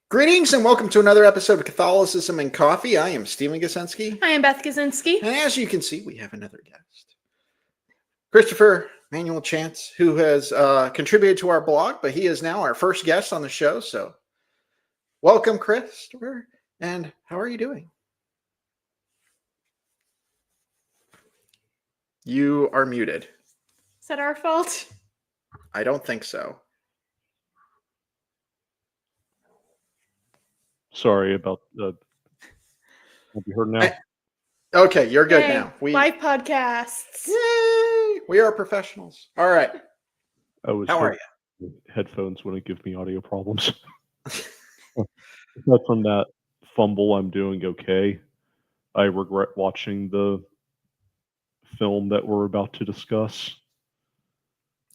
Greetings and welcome to another episode of Catholicism and Coffee. I am Stephen Gasinski. I am Beth Kaczynski. And as you can see, we have another guest. Christopher Immanuel Chance, who has contributed to our blog, but he is now our first guest on the show. So welcome, Christopher. And how are you doing? You are muted. Is that our fault? I don't think so. Sorry about the. Have you heard now? Okay, you're good Yay, now. Live podcasts. Yay! We are professionals. All right. How are you? Headphones wouldn't give me audio problems. Aside from that fumble, I'm doing okay. I regret watching the film that we're about to discuss.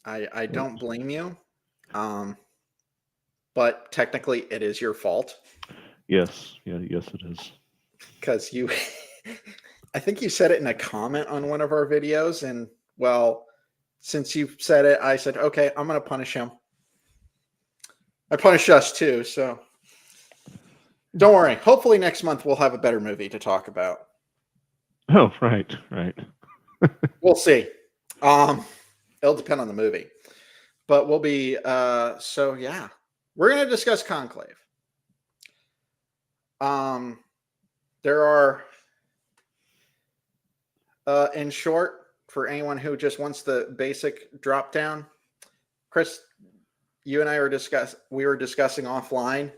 I don't blame you. But technically it is your fault. Yes. Yes, it is. Because you, I think you said it in a comment on one of our videos. And well, since you said it, I said, okay, I'm going to punish him. I punished us too. So don't worry. Hopefully next month we'll have a better movie to talk about. Oh, right. We'll see. It'll depend on the movie. But we'll be, so yeah. We're going to discuss Conclave. There are, in short, for anyone who just wants the basic drop down, Chris, you and I were discussing offline.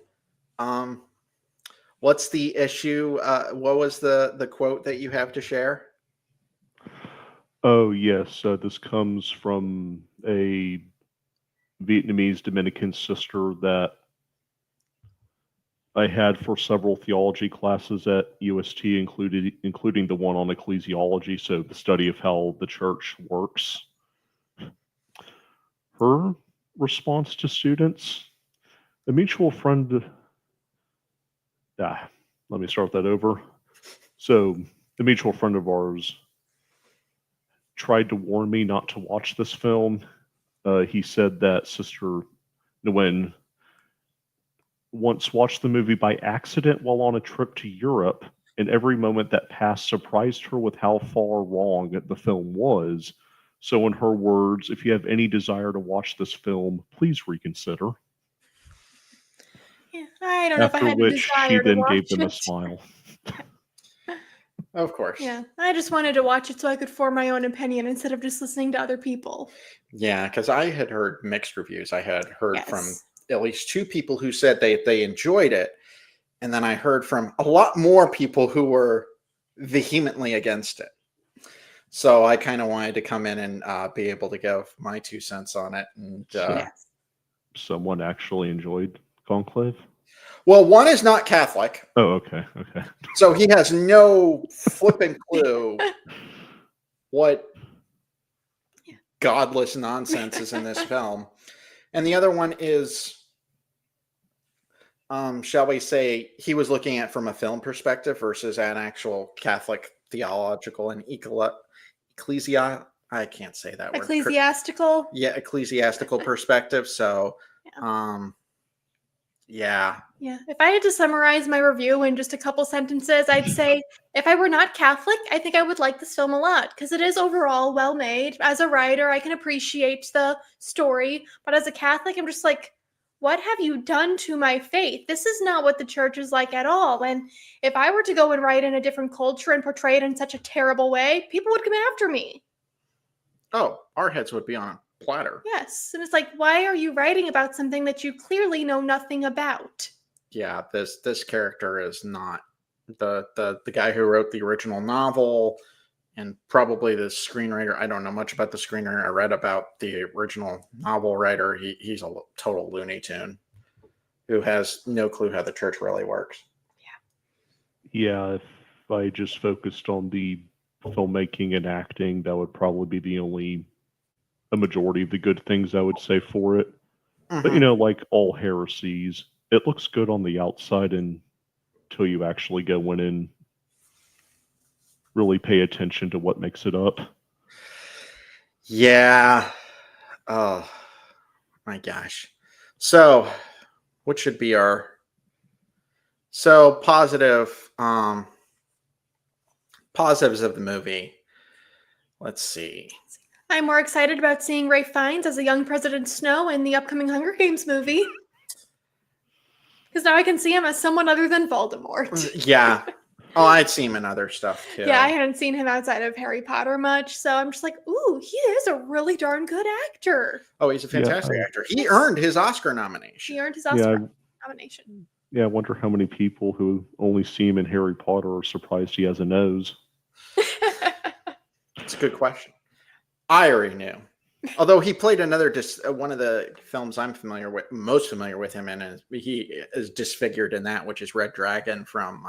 What's the issue? What was the quote that you have to share? Oh, yes. This comes from a Vietnamese Dominican sister that I had for several theology classes at UST, including the one on ecclesiology, so the study of how the church works. Her response to students, a mutual friend. Let me start that over. So, a mutual friend of ours tried to warn me not to watch this film. He said that Sister Nguyen once watched the movie by accident while on a trip to Europe, and every moment that passed surprised her with how far wrong the film was. So in her words, if you have any desire to watch this film, please reconsider. Yeah, I don't know if I had a desire to watch it. After which she then gave them a smile. Of course. Yeah, I just wanted to watch it so I could form my own opinion instead of just listening to other people. Yeah, because I had heard mixed reviews. I had heard from at least two people who said they enjoyed it. And then I heard from a lot more people who were vehemently against it. So I kind of wanted to come in and be able to give my 2 cents on it. And someone actually enjoyed Conclave? Well, one is not Catholic. Oh, okay. So he has no flipping clue what godless nonsense is in this film. And the other one is, shall we say, he was looking at it from a film perspective versus an actual Catholic theological and I can't say that word. Ecclesiastical? Yeah, ecclesiastical perspective. So, yeah. If I had to summarize my review in just a couple sentences, I'd say if I were not Catholic, I think I would like this film a lot because it is overall well made. As a writer, I can appreciate the story, but as a Catholic, I'm just like, what have you done to my faith? This is not what the church is like at all. And if I were to go and write in a different culture and portray it in such a terrible way, people would come after me. Oh, our heads would be on a platter. Yes. And it's like, why are you writing about something that you clearly know nothing about? Yeah, this character is not the guy who wrote the original novel and probably the screenwriter. I don't know much about the screenwriter. I read about the original novel writer. He's a total Looney Tune who has no clue how the church really works. Yeah, if I just focused on the filmmaking and acting, that would probably be a majority of the good things I would say for it. Mm-hmm. But, like all heresies, it looks good on the outside until you actually go in and really pay attention to what makes it up. Yeah. Oh, my gosh. So, what should be our So positives of the movie. Let's see. I'm more excited about seeing Ralph Fiennes as a young President Snow in the upcoming Hunger Games movie. Because now I can see him as someone other than Voldemort. Yeah. Oh, I'd seen him in other stuff too. Yeah, I hadn't seen him outside of Harry Potter much, so I'm just like, ooh, he is a really darn good actor. Oh, he's a fantastic actor. He earned his Oscar nomination. He earned his Oscar nomination. Yeah, I wonder how many people who only see him in Harry Potter are surprised he has a nose. It's a good question. I already knew. Although he played another, one of the films I'm most familiar with him in, is he is disfigured in that, which is Red Dragon from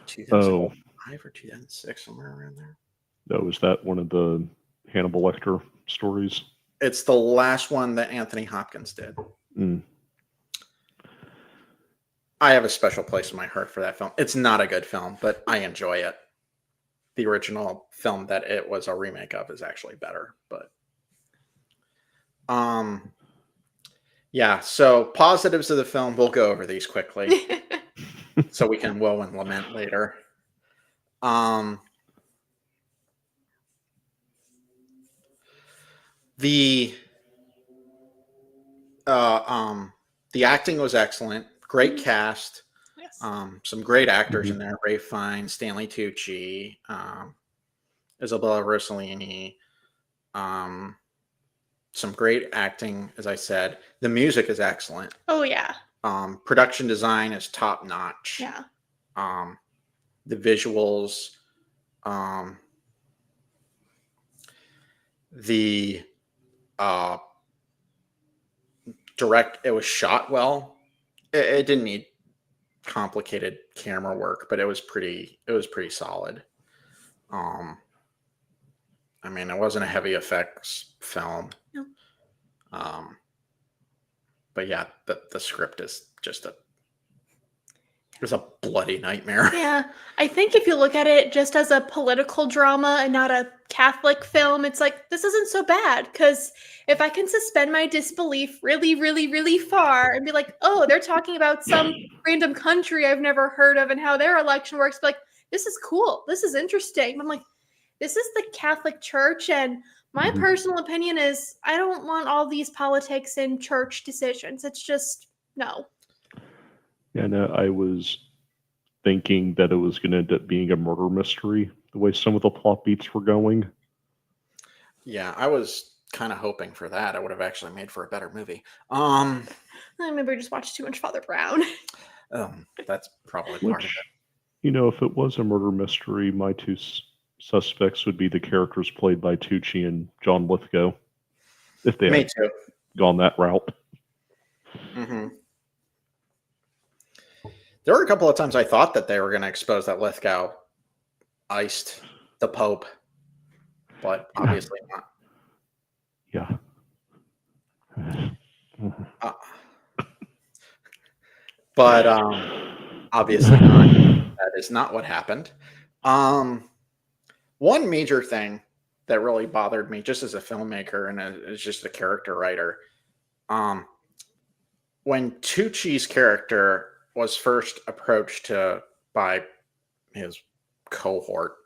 2005 or 2006, somewhere around there. Oh, is that one of the Hannibal Lecter stories? It's the last one that Anthony Hopkins did. Mm. I have a special place in my heart for that film. It's not a good film, but I enjoy it. The original film that it was a remake of is actually better, but yeah, so positives of the film, we'll go over these quickly so we can woe and lament later. The acting was excellent, great cast. Yes. Some great actors in there: Ralph Fiennes, Stanley Tucci, Isabella Rossellini. Some great acting, as I said. The music is excellent. Oh yeah. Production design is top notch. Yeah. The visuals, the it was shot well. It didn't need complicated camera work, but it was pretty solid. I mean, it wasn't a heavy effects film. No. But yeah, the script is just it was a bloody nightmare. Yeah, I think if you look at it just as a political drama and not a Catholic film, it's like, this isn't so bad. Because if I can suspend my disbelief really, really, really far and be like, oh, they're talking about some random country I've never heard of and how their election works, but like, this is cool. This is interesting. I'm like, this is the Catholic Church, and my personal opinion is I don't want all these politics in church decisions. It's just, no. Yeah, no, I was thinking that it was going to end up being a murder mystery, the way some of the plot beats were going. Yeah, I was kind of hoping for that. It would have actually made for a better movie. Maybe we just watched too much Father Brown. That's probably part of it. You know, if it was a murder mystery, my two suspects would be the characters played by Tucci and John Lithgow, if they had gone that route. Mm-hmm. There were a couple of times I thought that they were going to expose that Lithgow iced the Pope, but obviously not. Yeah. But obviously not. That is not what happened. One major thing that really bothered me, just as a filmmaker and as just a character writer, when Tucci's character was first approached by his cohort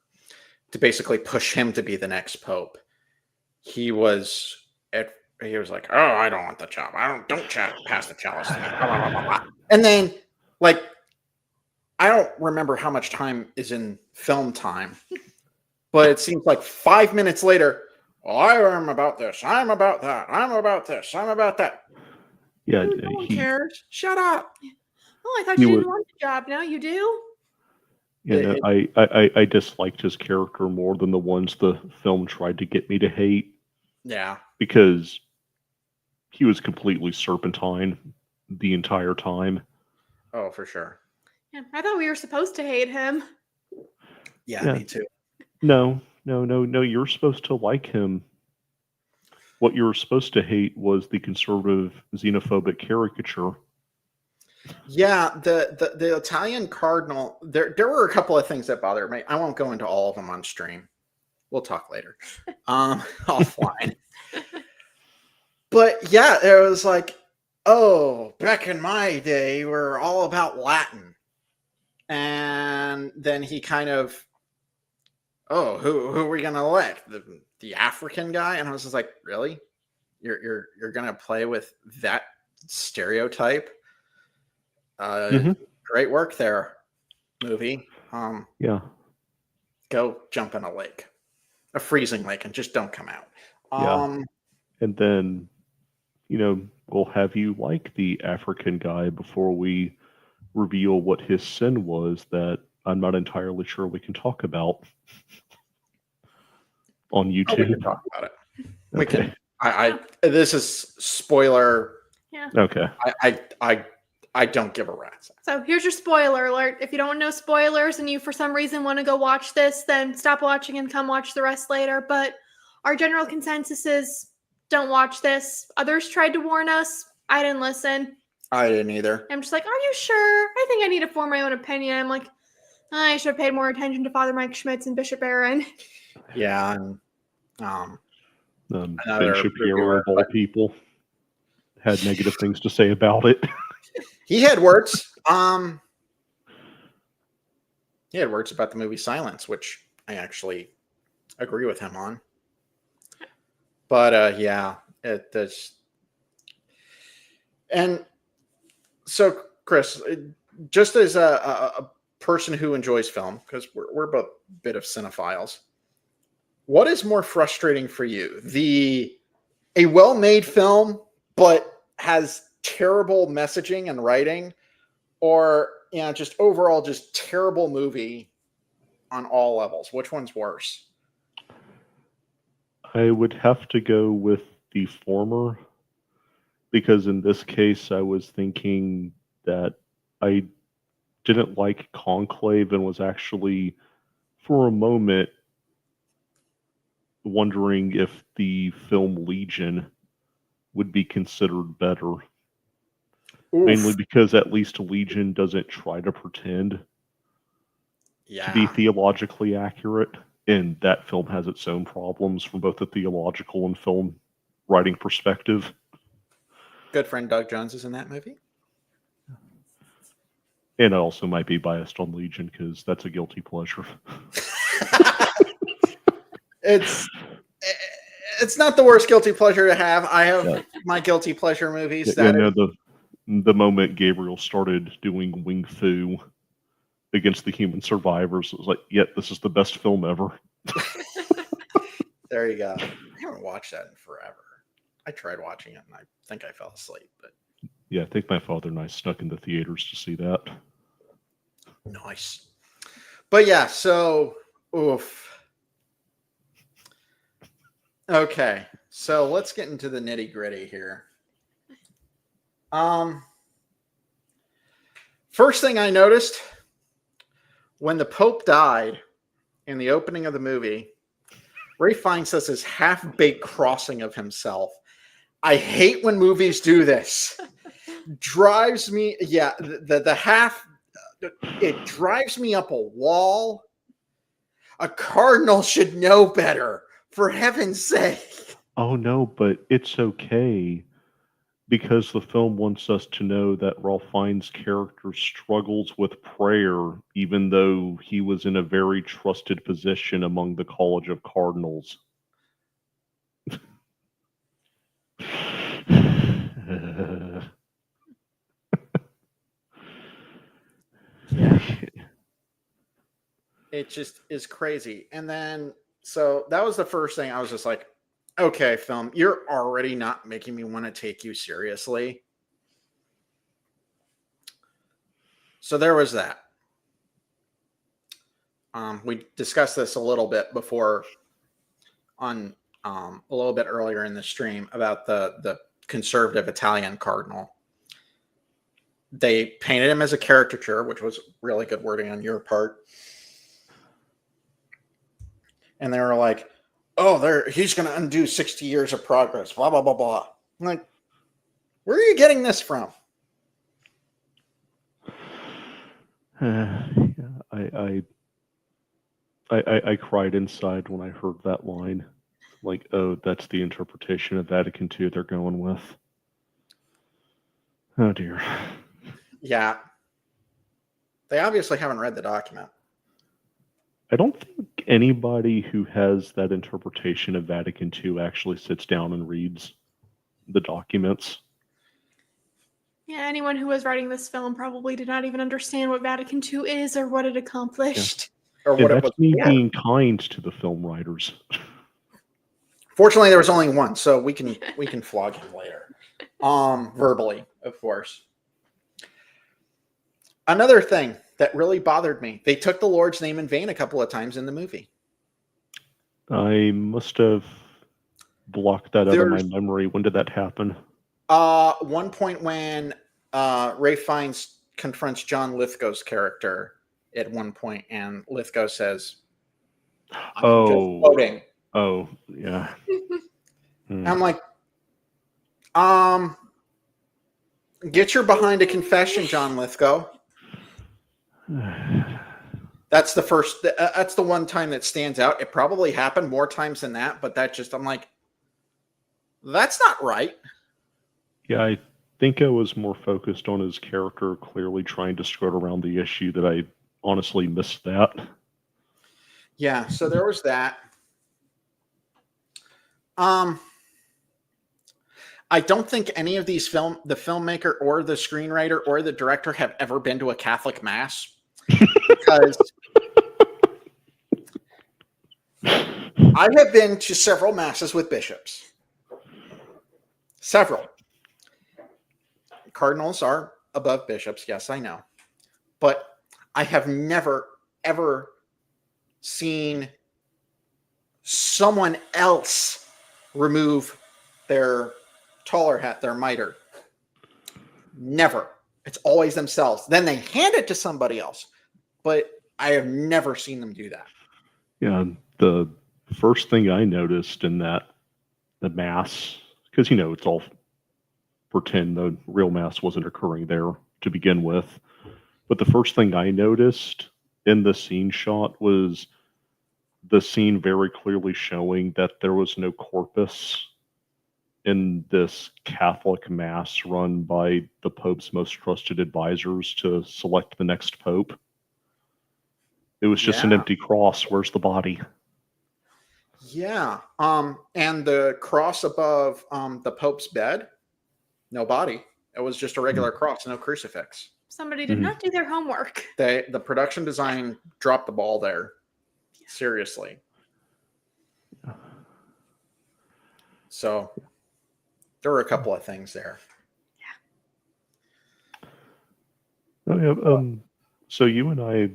to basically push him to be the next pope, he was like, "Oh, I don't want the job. Don't pass the chalice to me." Blah, blah, blah, blah. And then, like, I don't remember how much time is in film time, but it seems like 5 minutes later, well, I am about this. I'm about that. I'm about this. I'm about that. Yeah, no one cares. Shut up. Oh, I thought you didn't want the job. Now you do? Yeah, I disliked his character more than the ones the film tried to get me to hate. Yeah. Because he was completely serpentine the entire time. Oh, for sure. Yeah, I thought we were supposed to hate him. Yeah, me too. No. You're supposed to like him. What you were supposed to hate was the conservative xenophobic caricature. Yeah, the Italian cardinal, there were a couple of things that bothered me. I won't go into all of them on stream. We'll talk later. Offline. But yeah, it was like, oh, back in my day, we're all about Latin. And then he kind of, oh, who are we gonna elect? The African guy? And I was just like, really? You're gonna play with that stereotype? Great work there, movie. Yeah. Go jump in a lake, a freezing lake, and just don't come out. Yeah. And then, we'll have you like the African guy before we reveal what his sin was that I'm not entirely sure we can talk about on YouTube. Oh, we can talk about it. We Okay. can. This is spoiler. Yeah. Okay. I don't give a rat's. So here's your spoiler alert. If you don't know spoilers and you for some reason want to go watch this, then stop watching and come watch the rest later. But our general consensus is don't watch this. Others tried to warn us. I didn't listen. I didn't either. I'm just like, are you sure? I think I need to form my own opinion. I'm like, I should have paid more attention to Father Mike Schmitz and Bishop Aaron. Yeah, and Ben Shapiro of all people had negative things to say about it. He had words. He had words about the movie Silence, which I actually agree with him on. But yeah, it does. And so, Chris, just as a person who enjoys film, because we're both a bit of cinephiles, what is more frustrating for you? A well-made film, but has terrible messaging and writing, or just overall just terrible movie on all levels? Which one's worse? I would have to go with the former, because in this case I was thinking that I didn't like Conclave and was actually for a moment wondering if the film Legion would be considered better. Oof. Mainly because at least Legion doesn't try to pretend to be theologically accurate, and that film has its own problems from both a theological and film writing perspective. Good friend Doug Jones is in that movie. And I also might be biased on Legion because that's a guilty pleasure. It's not the worst guilty pleasure to have. I have my guilty pleasure movies. The moment Gabriel started doing Wing Fu against the human survivors, it was like, this is the best film ever. There you go. I haven't watched that in forever. I tried watching it and I think I fell asleep. But yeah, I think my father and I snuck into theaters to see that. Nice. But yeah, so oof. Okay, so let's get into the nitty-gritty here. First thing I noticed, when the Pope died in the opening of the movie, Ray Fiennes does this half-baked crossing of himself. I hate when movies do this. Drives me, the half, it drives me up a wall. A cardinal should know better. For heaven's sake. Oh, no, but it's okay because the film wants us to know that Ralph Fiennes' character struggles with prayer, even though he was in a very trusted position among the College of Cardinals. It just is crazy. And then, so that was the first thing. I was just like, okay, film, you're already not making me want to take you seriously. So there was that. We discussed this a little bit before on a little bit earlier in the stream about the conservative Italian cardinal. They painted him as a caricature, which was really good wording on your part. And they were like, oh, he's going to undo 60 years of progress, blah, blah, blah, blah. I'm like, where are you getting this from? I cried inside when I heard that line. Like, oh, that's the interpretation of Vatican II they're going with. Oh dear. Yeah. They obviously haven't read the document. I don't think anybody who has that interpretation of Vatican II actually sits down and reads the documents. Yeah, anyone who was writing this film probably did not even understand what Vatican II is or what it accomplished. Or And what it that's was me for. being kind to the film writers. Fortunately, there was only one, so we can flog him later. Verbally, of course. Another thing that really bothered me, they took the Lord's name in vain a couple of times in the movie. I must have blocked that out of my memory. When did that happen? One point when Ray Fiennes confronts John Lithgow's character at one point, and Lithgow says, I'm just quoting. Oh, yeah. I'm like, get your behind a confession, John Lithgow. That's the first. That's the one time that stands out. It probably happened more times than that, but that just, I'm like, that's not right. Yeah, I think I was more focused on his character clearly trying to skirt around the issue that I honestly missed that. Yeah, so there was that. I don't think any of these the filmmaker or the screenwriter or the director have ever been to a Catholic mass, because I have been to several masses with bishops. Several. Cardinals are above bishops, yes, I know. But I have never, ever seen someone else remove their taller hat, their mitre. Never. It's always themselves. Then they hand it to somebody else. But I have never seen them do that. Yeah, the first thing I noticed in the mass, because, it's all pretend, the real mass wasn't occurring there to begin with. But the first thing I noticed in the scene shot was the scene very clearly showing that there was no corpus in this Catholic mass run by the Pope's most trusted advisors to select the next Pope. It was just an empty cross. Where's the body? Yeah. And the cross above the Pope's bed, no body. It was just a regular cross, no crucifix. Somebody did not do their homework. The production design dropped the ball there. Seriously. So there were a couple of things there. Oh, yeah. So you and I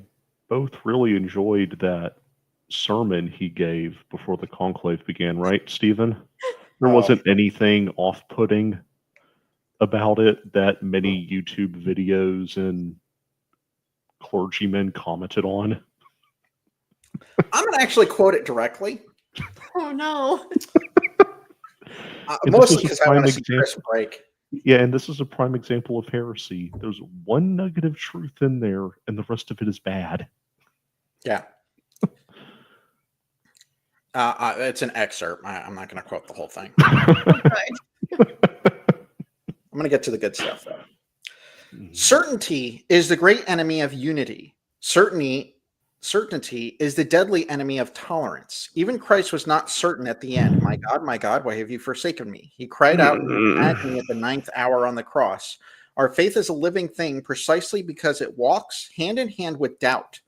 both really enjoyed that sermon he gave before the conclave began, right, Stephen? There wasn't anything off-putting about it that many YouTube videos and clergymen commented on. I'm going to actually quote it directly. Oh, no. Mostly because I want to see Chris break. Yeah, and this is a prime example of heresy. There's one nugget of truth in there, and the rest of it is bad. Yeah. It's an excerpt. I'm not going to quote the whole thing. I'm going to get to the good stuff, though. Certainty is the great enemy of unity. Certainty is the deadly enemy of tolerance. Even Christ was not certain at the end. My God, why have you forsaken me? He cried out in agony at the 9th hour on the cross. Our faith is a living thing precisely because it walks hand in hand with doubt.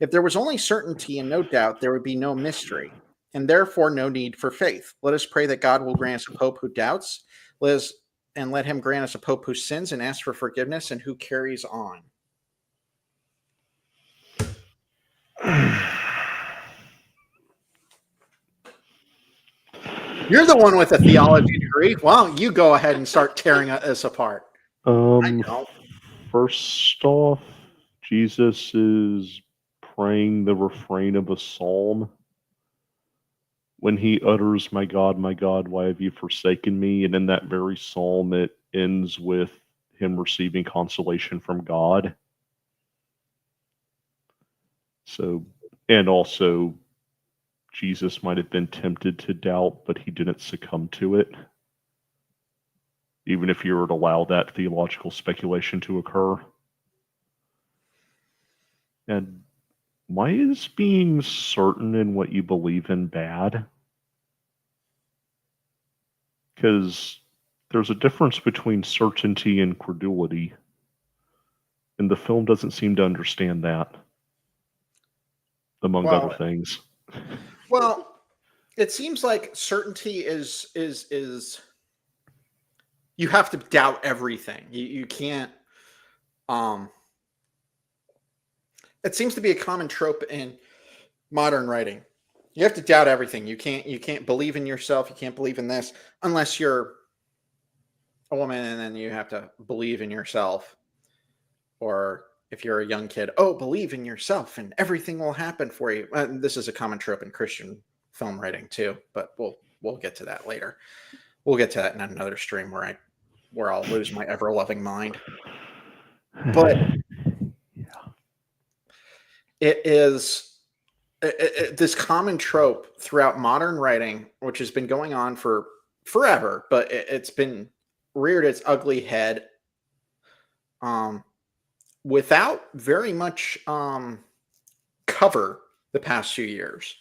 If there was only certainty and no doubt, there would be no mystery, and therefore no need for faith. Let us pray that God will grant us a pope who doubts, let him grant us a pope who sins and asks for forgiveness and who carries on. You're the one with a theology degree. Why don't you go ahead and start tearing us apart? First off, Jesus is praying the refrain of a psalm when he utters, my God, why have you forsaken me? And in that very psalm, it ends with him receiving consolation from God. So, and also, Jesus might have been tempted to doubt, but he didn't succumb to it. even if you were to allow that theological speculation to occur. And why is being certain in what you believe in bad? Because there's a difference between certainty and credulity, and the film doesn't seem to understand that, among other things. Well, it seems like certainty is you have to doubt everything. You can't. It seems to be a common trope in modern writing. You have to doubt everything. You can't believe in yourself. You can't believe in this unless you're a woman, and then you have to believe in yourself. Or if you're a young kid, believe in yourself and everything will happen for you. This is a common trope in Christian film writing too, but we'll get to that later. We'll get to that in another stream where I'll lose my ever-loving mind. But it is this common trope throughout modern writing, which has been going on for forever, but it's been reared its ugly head without very much cover the past few years.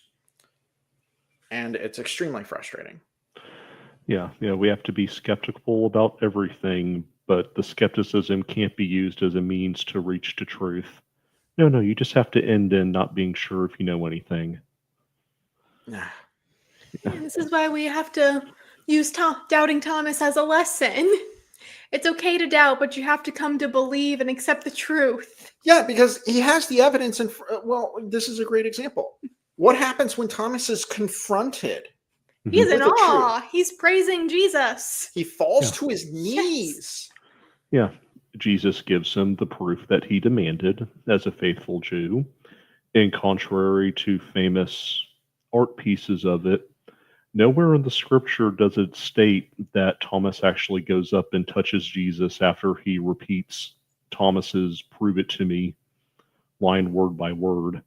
And it's extremely frustrating. Yeah, we have to be skeptical about everything, but the skepticism can't be used as a means to reach to truth. No, you just have to end in not being sure if you know anything. Yeah, this is why we have to use doubting Thomas as a lesson. It's okay to doubt, but you have to come to believe and accept the truth. Yeah, because he has the evidence. And this is a great example. What happens when Thomas is confronted? He's in awe. He's praising Jesus. He falls to his knees. Yeah. Jesus gives him the proof that he demanded as a faithful Jew. And contrary to famous art pieces of it, nowhere in the scripture does it state that Thomas actually goes up and touches Jesus after he repeats Thomas's "prove it to me" line word by word.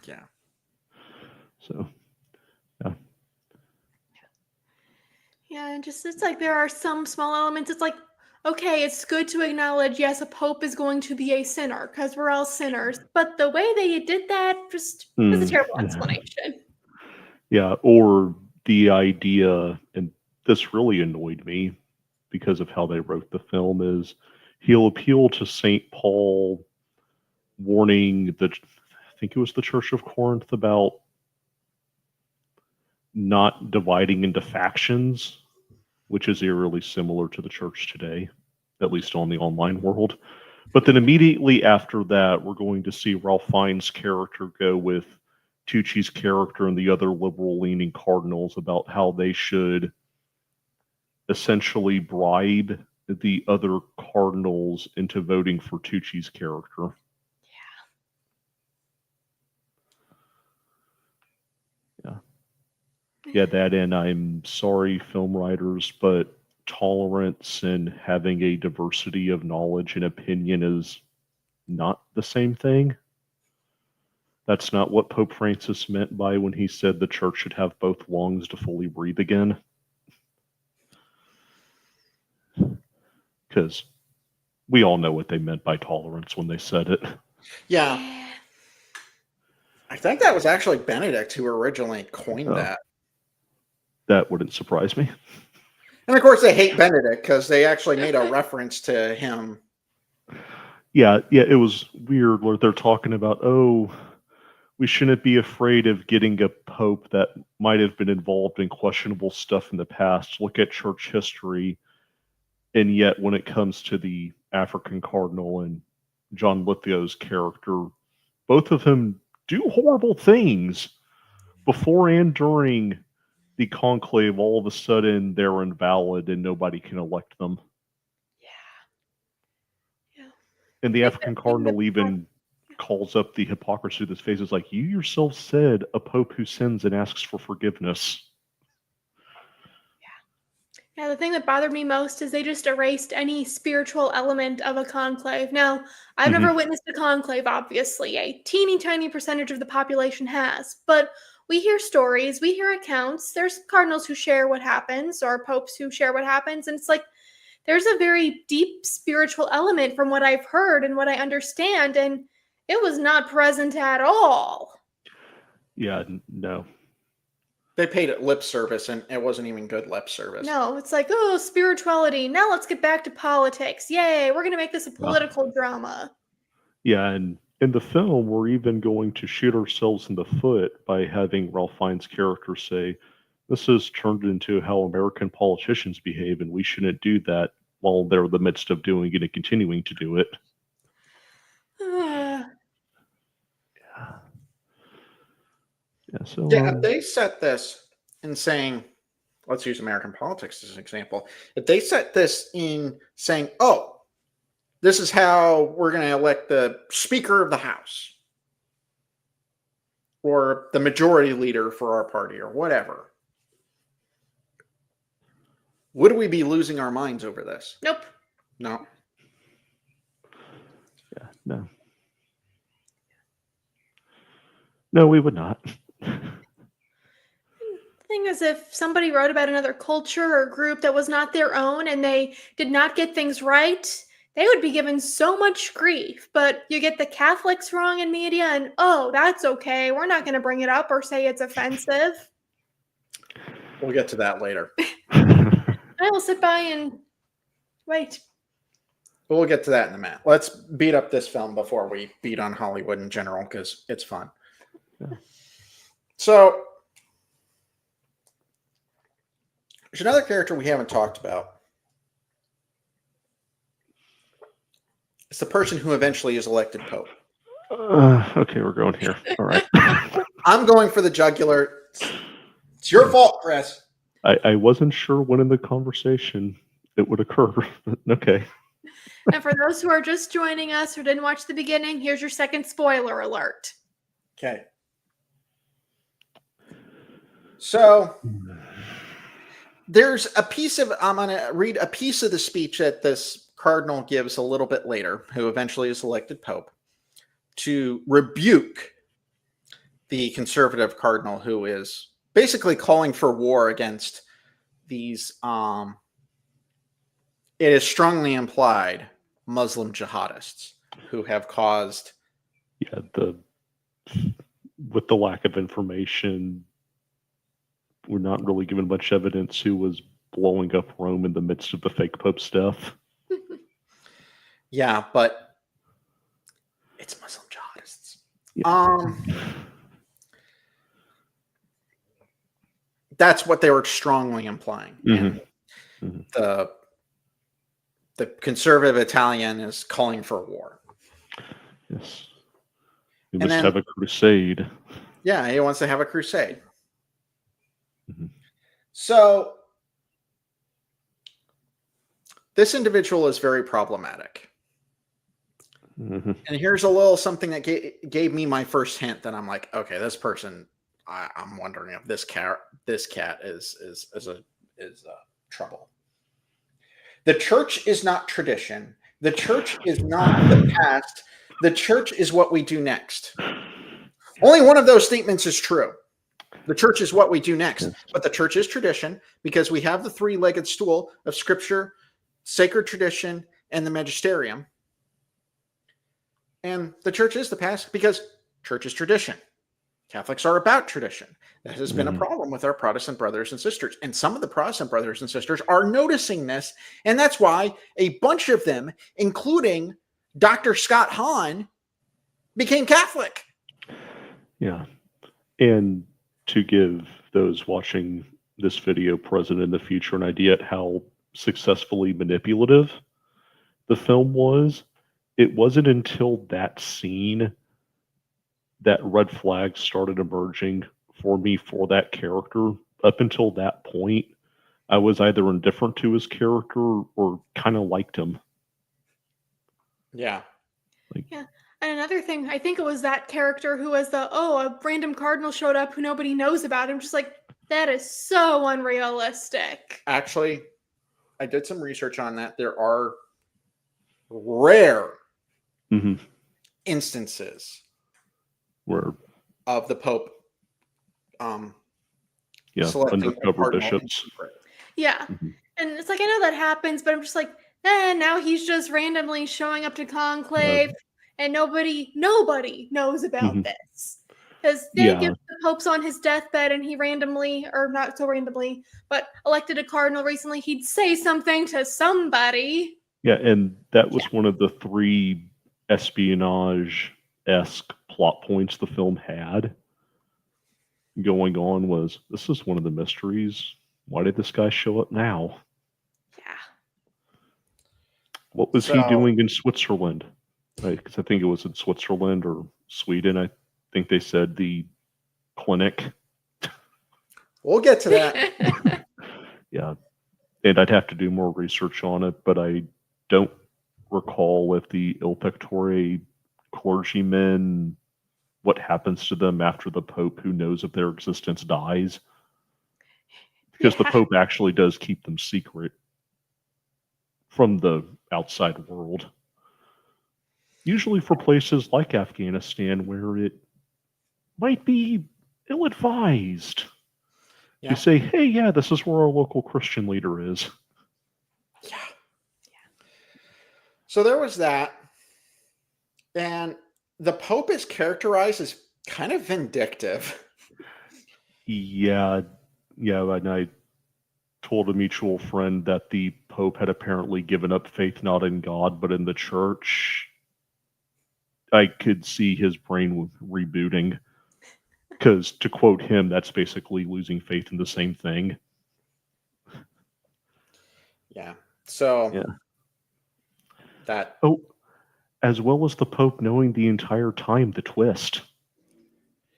Yeah. So, yeah. Yeah, and just it's like there are some small elements. It's like, okay, it's good to acknowledge, yes, a pope is going to be a sinner because we're all sinners. But the way they did that just was a terrible explanation. Yeah, or the idea, and this really annoyed me because of how they wrote the film, is he'll appeal to St. Paul warning I think it was the Church of Corinth about not dividing into factions, which is eerily similar to the church today, at least on the online world. But then immediately after that, we're going to see Ralph Fiennes' character go with Tucci's character and the other liberal-leaning cardinals about how they should essentially bribe the other cardinals into voting for Tucci's character. Yeah, that, and I'm sorry, film writers, but tolerance and having a diversity of knowledge and opinion is not the same thing. That's not what Pope Francis meant by when he said the church should have both lungs to fully breathe again. Because we all know what they meant by tolerance when they said it. Yeah. I think that was actually Benedict who originally coined that. That wouldn't surprise me. And of course they hate Benedict because they actually made a reference to him. Yeah, it was weird where they're talking about, we shouldn't be afraid of getting a pope that might have been involved in questionable stuff in the past. Look at church history. And yet when it comes to the African cardinal and John Lithgow's character, both of them do horrible things before and during the conclave. All of a sudden they're invalid and nobody can elect them. Yeah. And the African cardinal even calls up the hypocrisy of this face. Is like, you yourself said a pope who sins and asks for forgiveness. Yeah, the thing that bothered me most is they just erased any spiritual element of a conclave. Now, I've never witnessed a conclave, obviously. A teeny tiny percentage of the population has. But we hear stories, we hear accounts. There's cardinals who share what happens, or popes who share what happens. And it's like, there's a very deep spiritual element from what I've heard and what I understand. And it was not present at all. Yeah, no. They paid it lip service, and it wasn't even good lip service. No, it's like, oh, spirituality. Now let's get back to politics. Yay, we're going to make this a political drama. Yeah, and in the film, we're even going to shoot ourselves in the foot by having Ralph Fiennes' character say, this has turned into how American politicians behave, and we shouldn't do that while they're in the midst of doing it and continuing to do it. Yeah, they set this in saying, let's use American politics as an example. If they set this in saying, oh, this is how we're going to elect the Speaker of the House or the majority leader for our party or whatever, would we be losing our minds over this? Nope. No. Yeah, no. No, we would not. Thing is, if somebody wrote about another culture or group that was not their own and they did not get things right, they would be given so much grief. But you get the Catholics wrong in media and, oh, that's okay. We're not going to bring it up or say it's offensive. We'll get to that later. I will sit by and wait. We'll get to that in a minute. Let's beat up this film before we beat on Hollywood in general, because it's fun. Yeah. So, there's another character we haven't talked about. It's the person who eventually is elected Pope. Okay, we're going here. All right. I'm going for the jugular. It's your fault, Chris. I wasn't sure when in the conversation it would occur. Okay. And for those who are just joining us or didn't watch the beginning, here's your second spoiler alert. Okay. So there's a piece of, I'm going to read a piece of the speech that this cardinal gives a little bit later, who eventually is elected Pope, to rebuke the conservative cardinal who is basically calling for war against these, it is strongly implied, Muslim jihadists who have caused. Yeah, with the lack of information, we're not really given much evidence who was blowing up Rome in the midst of the fake Pope stuff. Yeah, but it's Muslim jihadists. Yeah. That's what they were strongly implying. Mm-hmm. Mm-hmm. The conservative Italian is calling for war. Yes. He must have a crusade. Yeah, he wants to have a crusade. Mm-hmm. So this individual is very problematic. Mm-hmm. And here's a little something that gave me my first hint that I'm like, okay, this person, I'm wondering if this cat is trouble. The church is not tradition. The church is not the past. The church is what we do next. Only one of those statements is true. The church is what we do next. But the church is tradition because we have the three-legged stool of scripture, sacred tradition, and the magisterium. And the church is the past because church is tradition. Catholics are about tradition. That has been a problem with our Protestant brothers and sisters. And some of the Protestant brothers and sisters are noticing this. And that's why a bunch of them, including Dr. Scott Hahn, became Catholic. Yeah. And to give those watching this video present in the future an idea at how successfully manipulative the film was, it wasn't until that scene that red flags started emerging for me for that character. Up until that point, I was either indifferent to his character or kind of liked him. Yeah. Yeah. And another thing, I think it was that character who was a random cardinal showed up who nobody knows about. I'm just like, that is so unrealistic. Actually, I did some research on that. There are rare instances where of the Pope selecting undercover cardinal. bishops. Yeah. Mhm. And it's like, I know that happens, but I'm just like, now he's just randomly showing up to Conclave and nobody knows about Mhm. this. Because if the Pope's on his deathbed and he randomly, or not so randomly, but elected a cardinal recently, he'd say something to somebody. Yeah, and that was one of the 3 espionage-esque plot points the film had going on was, this is one of the mysteries. Why did this guy show up now? Yeah. What was he doing in Switzerland? Because I think it was in Switzerland or Sweden. I think they said the clinic. We'll get to that. Yeah. And I'd have to do more research on it, but I don't recall if the Il Pectore clergymen, what happens to them after the Pope, who knows of their existence, dies. Because the Pope actually does keep them secret from the outside world. Usually for places like Afghanistan where it might be ill-advised. Yeah. You say, hey, yeah, this is where our local Christian leader is. Yeah. So there was that. And the Pope is characterized as kind of vindictive. Yeah, and I told a mutual friend that the Pope had apparently given up faith not in God, but in the church. I could see his brain rebooting. Because, to quote him, that's basically losing faith in the same thing. Yeah. So yeah. That. Oh, as well as the Pope knowing the entire time the twist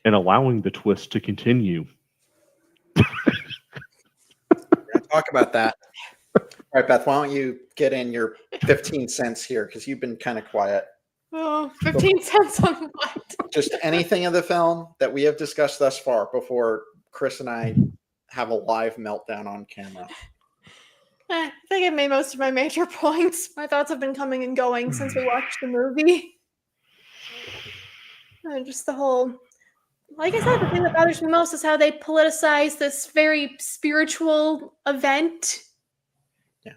and allowing the twist to continue. We're going to talk about that. All right, Beth, why don't you get in your 15 cents here, because you've been kind of quiet. Oh, 15 cents on what? Just anything of the film that we have discussed thus far before Chris and I have a live meltdown on camera. I think I've made most of my major points. My thoughts have been coming and going since we watched the movie. And just the whole, like I said, the thing that bothers me most is how they politicize this very spiritual event. Yeah.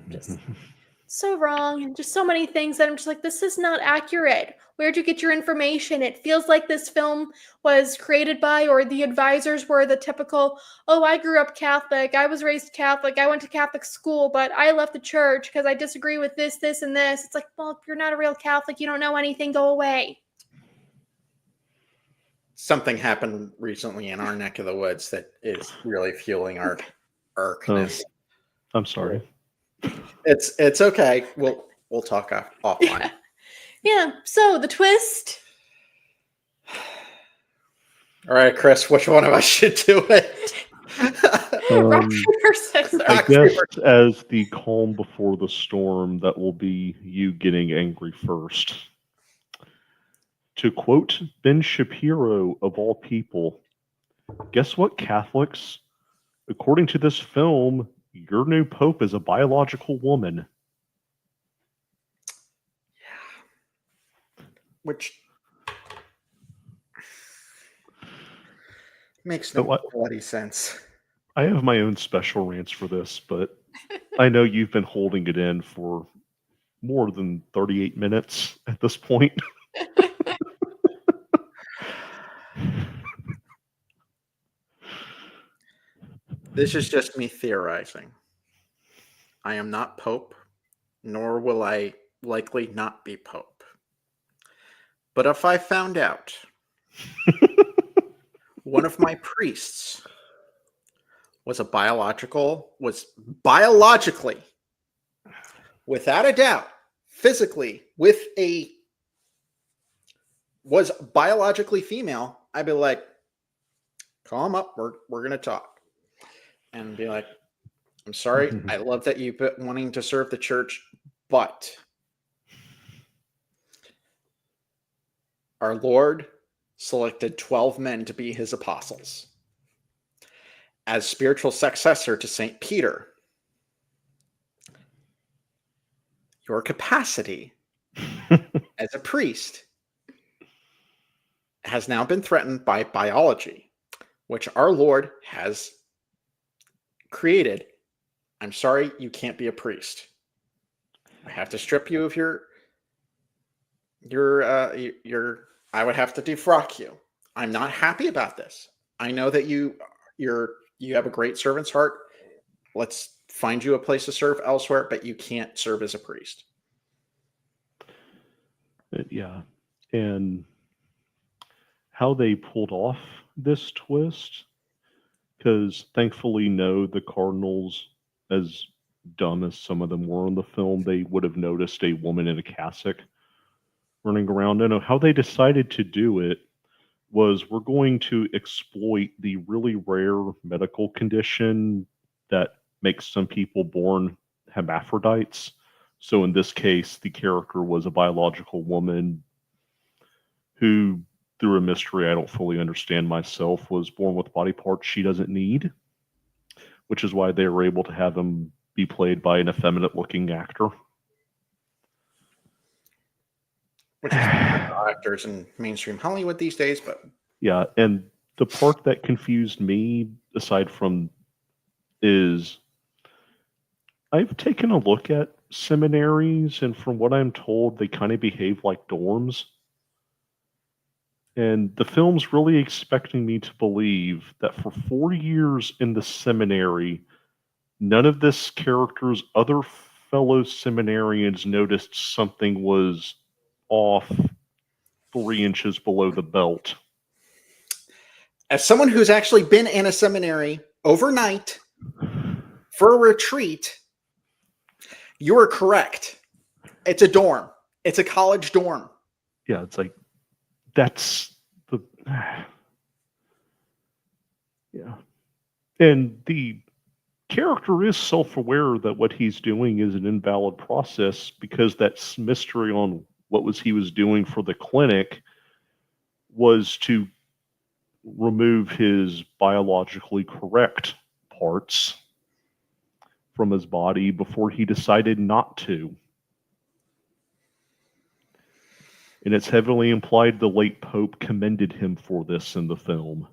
Just so wrong, and just so many things that I'm just like, this is not accurate. Where'd you get your information? It feels like this film was created by, or the advisors were the typical, oh, I grew up Catholic, I was raised Catholic, I went to Catholic school, but I left the church because I disagree with this, this, and this. It's like, well, if you're not a real Catholic, you don't know anything, go away. Something happened recently in our neck of the woods that is really fueling our irkness. I'm sorry. It's okay. We'll talk offline. Yeah. So the twist. All right, Chris, which one of us should do it? Rock, paper, scissors. I guess as the calm before the storm, that will be you getting angry first. To quote Ben Shapiro, of all people, guess what, Catholics? According to this film, your new pope is a biological woman. Yeah. Which makes no bloody sense. I have my own special rants for this, but I know you've been holding it in for more than 38 minutes at this point. This is just me theorizing. I am not Pope, nor will I likely not be Pope. But if I found out one of my priests was biologically, without a doubt, physically, was biologically female, I'd be like, call him up, we're going to talk. And be like, I'm sorry, I love that you've been wanting to serve the church, but our Lord selected 12 men to be his apostles. As spiritual successor to St. Peter, your capacity as a priest has now been threatened by biology, which our Lord has created. I'm sorry, you can't be a priest. I have to strip you of your I would have to defrock you. I'm not happy about this. I know that you have a great servant's heart. Let's find you a place to serve elsewhere, but you can't serve as a priest. Yeah. And how they pulled off this twist, because thankfully, no, the Cardinals, as dumb as some of them were in the film, they would have noticed a woman in a cassock running around. No, how they decided to do it was, we're going to exploit the really rare medical condition that makes some people born hermaphrodites. So in this case, the character was a biological woman who, through a mystery I don't fully understand myself, was born with body parts she doesn't need, which is why they were able to have him be played by an effeminate-looking actor. Which is actors in mainstream Hollywood these days, but yeah, and the part that confused me, aside from, is I've taken a look at seminaries, and from what I'm told, they kind of behave like dorms. And the film's really expecting me to believe that for 4 years in the seminary, none of this character's other fellow seminarians noticed something was off 3 inches below the belt. As someone who's actually been in a seminary overnight for a retreat, you are correct. It's a dorm. It's a college dorm. Yeah, it's like, that's the... yeah. And the character is self-aware that what he's doing is an invalid process, because that mystery on what he was doing for the clinic was to remove his biologically correct parts from his body before he decided not to. And it's heavily implied the late Pope commended him for this in the film.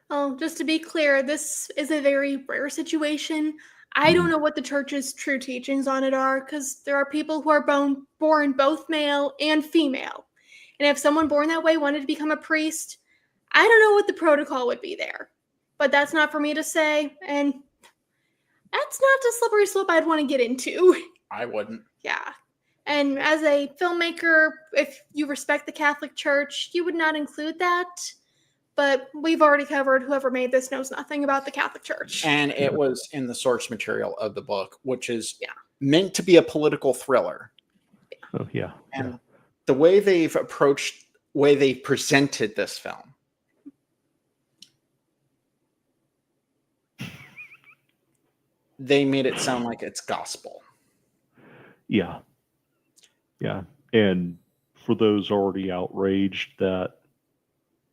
Well, just to be clear, this is a very rare situation. I don't know what the church's true teachings on it are, because there are people who are born both male and female. And if someone born that way wanted to become a priest, I don't know what the protocol would be there. But that's not for me to say, and that's not a slippery slope I'd want to get into. I wouldn't. Yeah. And as a filmmaker, if you respect the Catholic Church, you would not include that. But we've already covered whoever made this knows nothing about the Catholic Church. And it was in the source material of the book, which is meant to be a political thriller. Oh, yeah. And the way they've presented this film, they made it sound like it's gospel. Yeah. Yeah. And for those already outraged that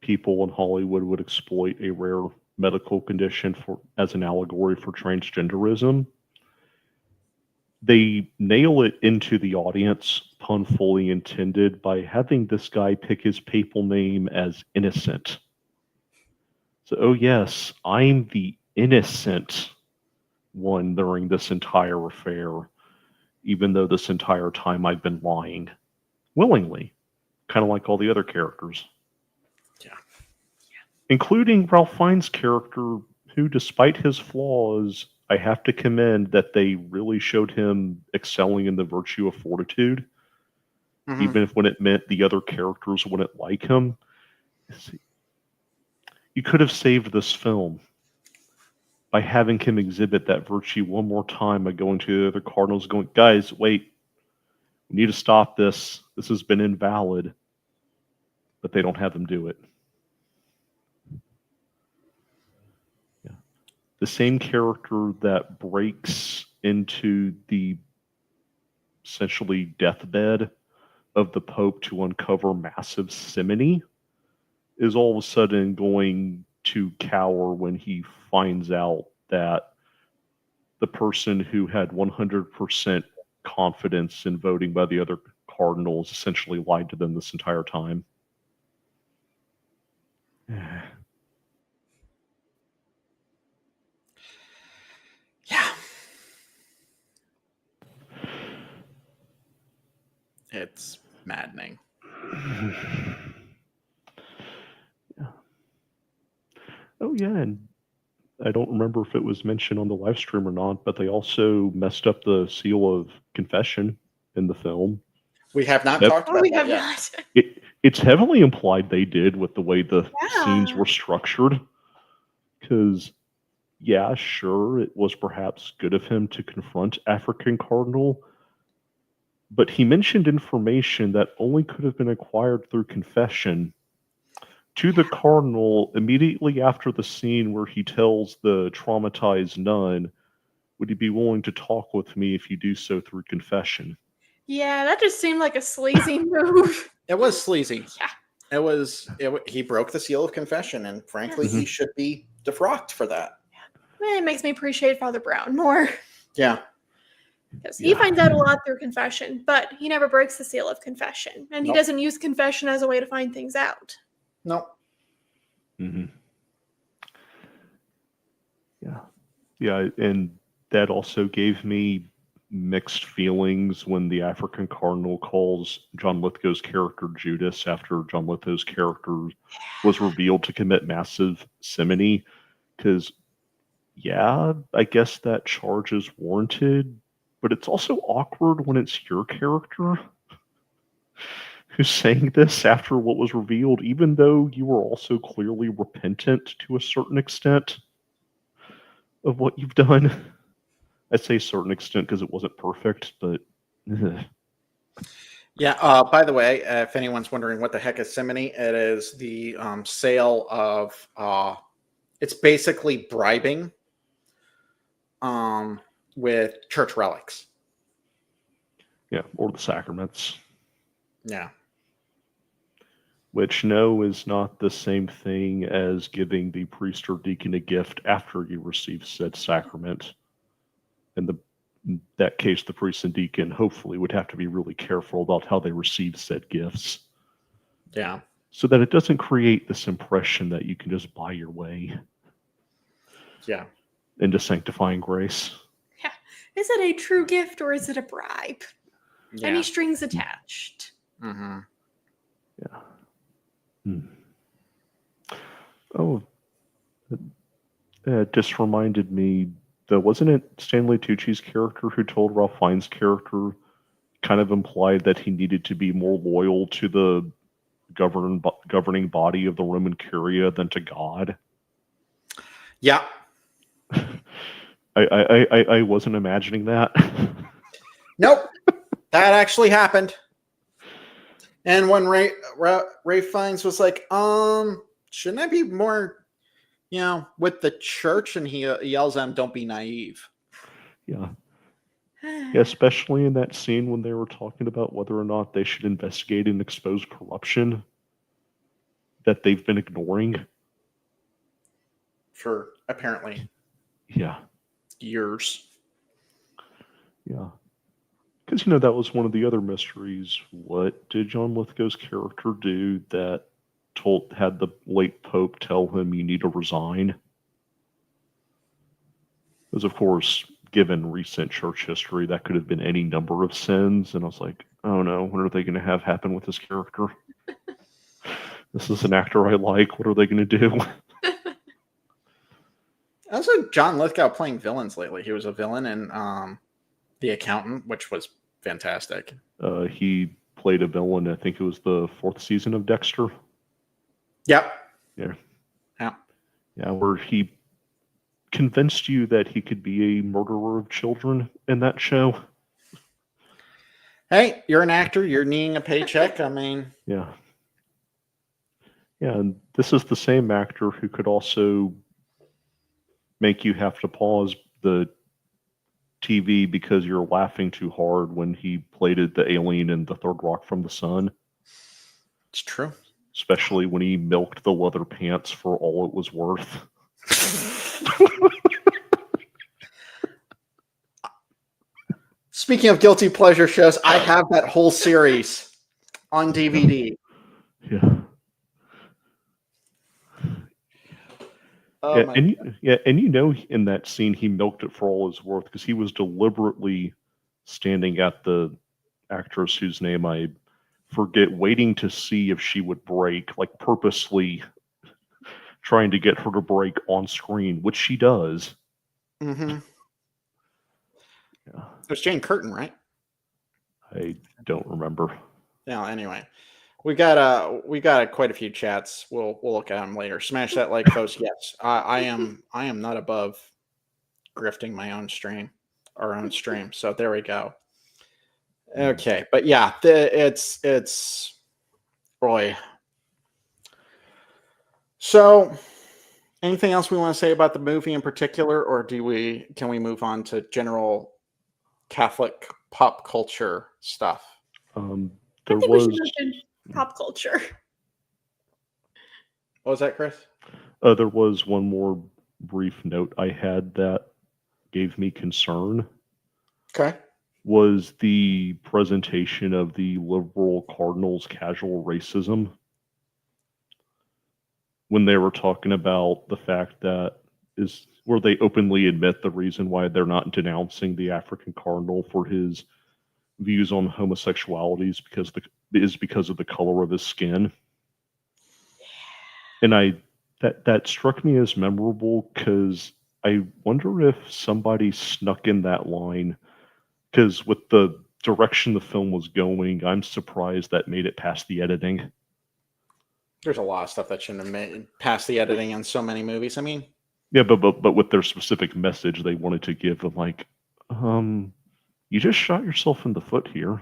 people in Hollywood would exploit a rare medical condition as an allegory for transgenderism, they nail it into the audience, pun fully intended, by having this guy pick his papal name as Innocent. So, oh yes, I'm the innocent one during this entire affair, even though this entire time I've been lying willingly, kind of like all the other characters. Yeah. Including Ralph Fiennes' character, who, despite his flaws, I have to commend that they really showed him excelling in the virtue of fortitude, even if when it meant the other characters wouldn't like him. You could have saved this film by having him exhibit that virtue one more time by going to the other Cardinals, going, guys, wait, we need to stop this. This has been invalid. But they don't have them do it. Yeah. The same character that breaks into the essentially deathbed of the Pope to uncover massive simony is all of a sudden going to cower when he finds out that the person who had 100% confidence in voting by the other Cardinal has essentially lied to them this entire time. Yeah. It's maddening. Yeah. Oh, yeah, and I don't remember if it was mentioned on the live stream or not, but they also messed up the seal of confession in the film. We have not talked about we that have yet. not. It's heavily implied they did with the way the scenes Yeah. were structured. Because, yeah, sure, it was perhaps good of him to confront African Cardinal, but he mentioned information that only could have been acquired through confession to the Cardinal immediately after the scene where he tells the traumatized nun, "Would you be willing to talk with me if you do so through confession?" Yeah, that just seemed like a sleazy move. It was sleazy. Yeah. He broke the seal of confession, and frankly, he should be defrocked for that. It makes me appreciate Father Brown more. Yeah. Because he finds out a lot through confession, but he never breaks the seal of confession. And he doesn't use confession as a way to find things out. Nope. Mm-hmm. Yeah. Yeah, and that also gave me mixed feelings when the African Cardinal calls John Lithgow's character Judas after John Lithgow's character was revealed to commit massive simony. Because, yeah, I guess that charge is warranted, but it's also awkward when it's your character who's saying this after what was revealed, even though you were also clearly repentant to a certain extent of what you've done. I say certain extent because it wasn't perfect, but Yeah. By the way, if anyone's wondering what the heck is simony, it is the sale of. It's basically bribing. With church relics. yeah, or the sacraments. Yeah. Which, no, is not the same thing as giving the priest or deacon a gift after you receive said sacrament. In that case, the priest and deacon hopefully would have to be really careful about how they receive said gifts. Yeah. So that it doesn't create this impression that you can just buy your way. Yeah. Into sanctifying grace. Yeah. Is it a true gift or is it a bribe? Yeah. Any strings attached? Mm-hmm. Yeah. Oh, it just reminded me, wasn't it Stanley Tucci's character who told Ralph Fiennes' character kind of implied that he needed to be more loyal to the governing body of the Roman Curia than to God? Yeah. I wasn't imagining that. Nope. That actually happened. And when Ray Fiennes was like, shouldn't I be more, with the church? And he yells at him, "Don't be naive." Yeah. Yeah, especially in that scene when they were talking about whether or not they should investigate and expose corruption that they've been ignoring. For apparently years. Yeah. Because, that was one of the other mysteries. What did John Lithgow's character do that had the late Pope tell him you need to resign? Because, of course, given recent church history, that could have been any number of sins. And I was like, oh no, what are they going to have happen with this character? This is an actor I like. What are they going to do? Also, John Lithgow playing villains lately. He was a villain in The Accountant, which was fantastic. He played a villain. I think it was the 4th season of Dexter. Yep. Yeah. Yeah. Yeah, where he convinced you that he could be a murderer of children in that show. Hey, you're an actor. You're needing a paycheck. I mean... Yeah. Yeah, and this is the same actor who could also make you have to pause the TV because you're laughing too hard when he played the alien in The Third Rock from the Sun. It's true. Especially when he milked the leather pants for all it was worth. Speaking of guilty pleasure shows, I have that whole series on DVD. Yeah. Oh and you know, in that scene, he milked it for all it's worth because he was deliberately standing at the actress whose name I forget, waiting to see if she would break, like purposely trying to get her to break on screen, which she does. Mm-hmm. Yeah. It was Jane Curtin, right? I don't remember. Yeah. Anyway, we got quite a few chats. We'll look at them later. Smash that like, folks. Yes, I am not above grifting my own stream, our own stream. So there we go. Okay, but yeah, it's boy. So, anything else we want to say about the movie in particular, or can we move on to general Catholic pop culture stuff? There I think was we should mention pop culture. What was that, Chris? there was one more brief note I had that gave me concern. Okay. Was the presentation of the liberal cardinals' casual racism when they were talking about the fact that is where they openly admit the reason why they're not denouncing the African cardinal for his views on homosexuality is because of the color of his skin. And that struck me as memorable because I wonder if somebody snuck in that line, because with the direction the film was going, I'm surprised that made it past the editing. There's a lot of stuff that shouldn't have made past the editing in so many movies. I mean, yeah, but with their specific message they wanted to give, I'm like, you just shot yourself in the foot here.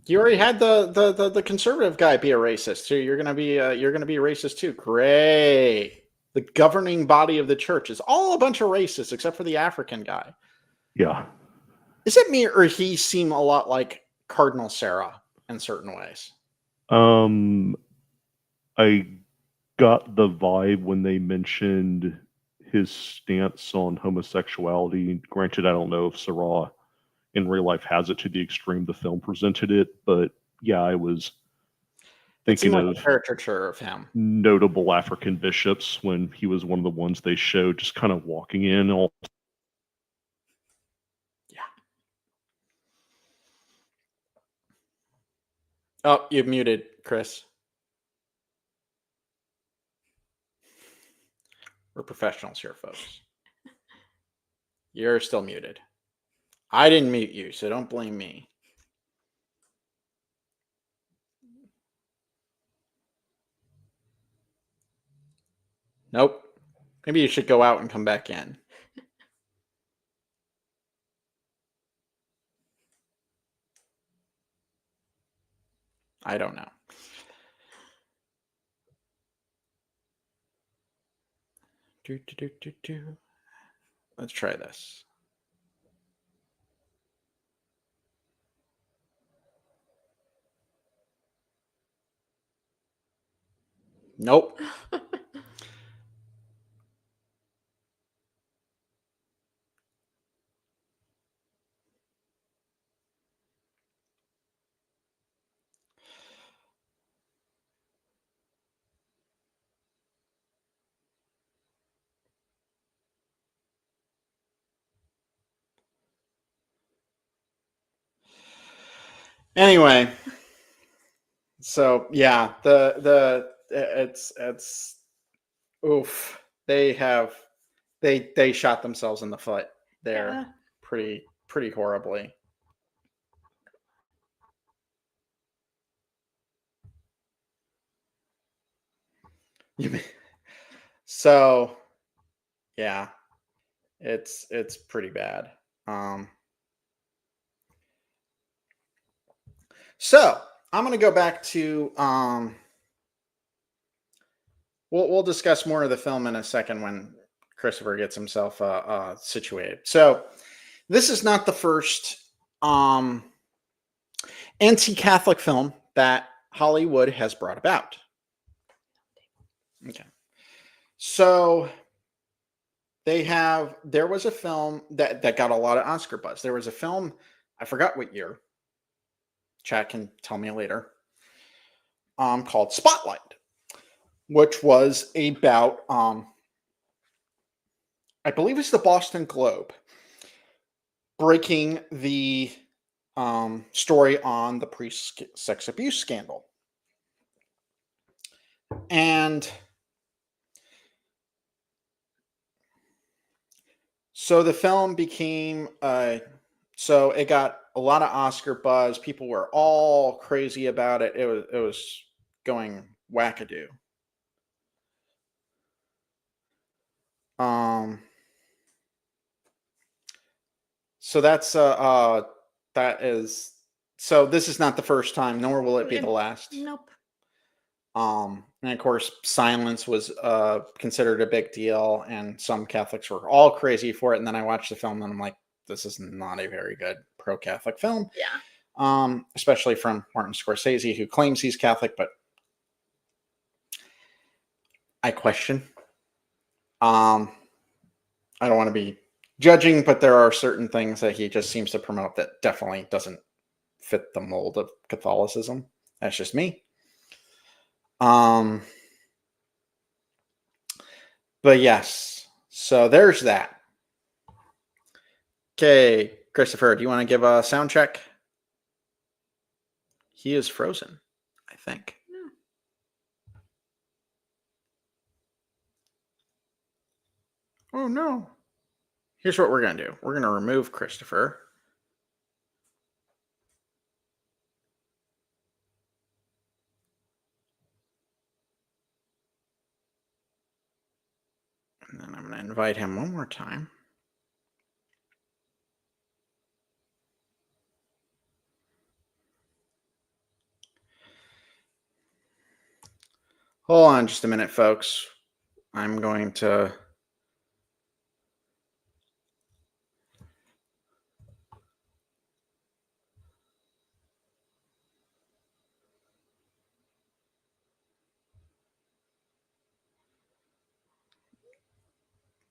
you already had the conservative guy be a racist, so you're gonna be a racist too. Great. The governing body of the church is all a bunch of racists except for the African guy. Yeah. Is it me or he seem a lot like Cardinal Sarah in certain ways? I got the vibe when they mentioned his stance on homosexuality. Granted, I don't know if Sarah in real life has it to the extreme the film presented it, but yeah, I was thinking like of a caricature of him. Notable African bishops when he was one of the ones they showed just kind of walking in all. Yeah. Oh, you've muted, Chris. We're professionals here, folks. You're still muted. I didn't mute you, so don't blame me. Nope. Maybe you should go out and come back in. I don't know. Let's try this. Nope. Anyway, so yeah, it's oof. They shot themselves in the foot there pretty horribly. So yeah, it's pretty bad. So I'm going to go back to we'll discuss more of the film in a second when Christopher gets himself situated. So this is not the first anti-Catholic film that Hollywood has brought about. Okay, so There was a film that got a lot of Oscar buzz. There was a film, I forgot what year. Chat can tell me later. Called Spotlight, which was about I believe it's the Boston Globe breaking the story on the pre-sex abuse scandal. And so the film became, so it got a lot of Oscar buzz. People were all crazy about it. It was going wackadoo. So that's so this is not the first time, nor will it be the last. Nope. And of course, silence was considered a big deal, and some Catholics were all crazy for it. And then I watched the film, and I'm like, this is not a very good pro-Catholic film. Yeah. Especially from Martin Scorsese, who claims he's Catholic, but I question. I don't want to be judging, but there are certain things that he just seems to promote that definitely doesn't fit the mold of Catholicism. That's just me. But yes, so there's that. Okay, Christopher, do you want to give a sound check? He is frozen, I think. Oh no. Here's what we're going to do. We're going to remove Christopher. And then I'm going to invite him one more time. Hold on just a minute, folks. I'm going to...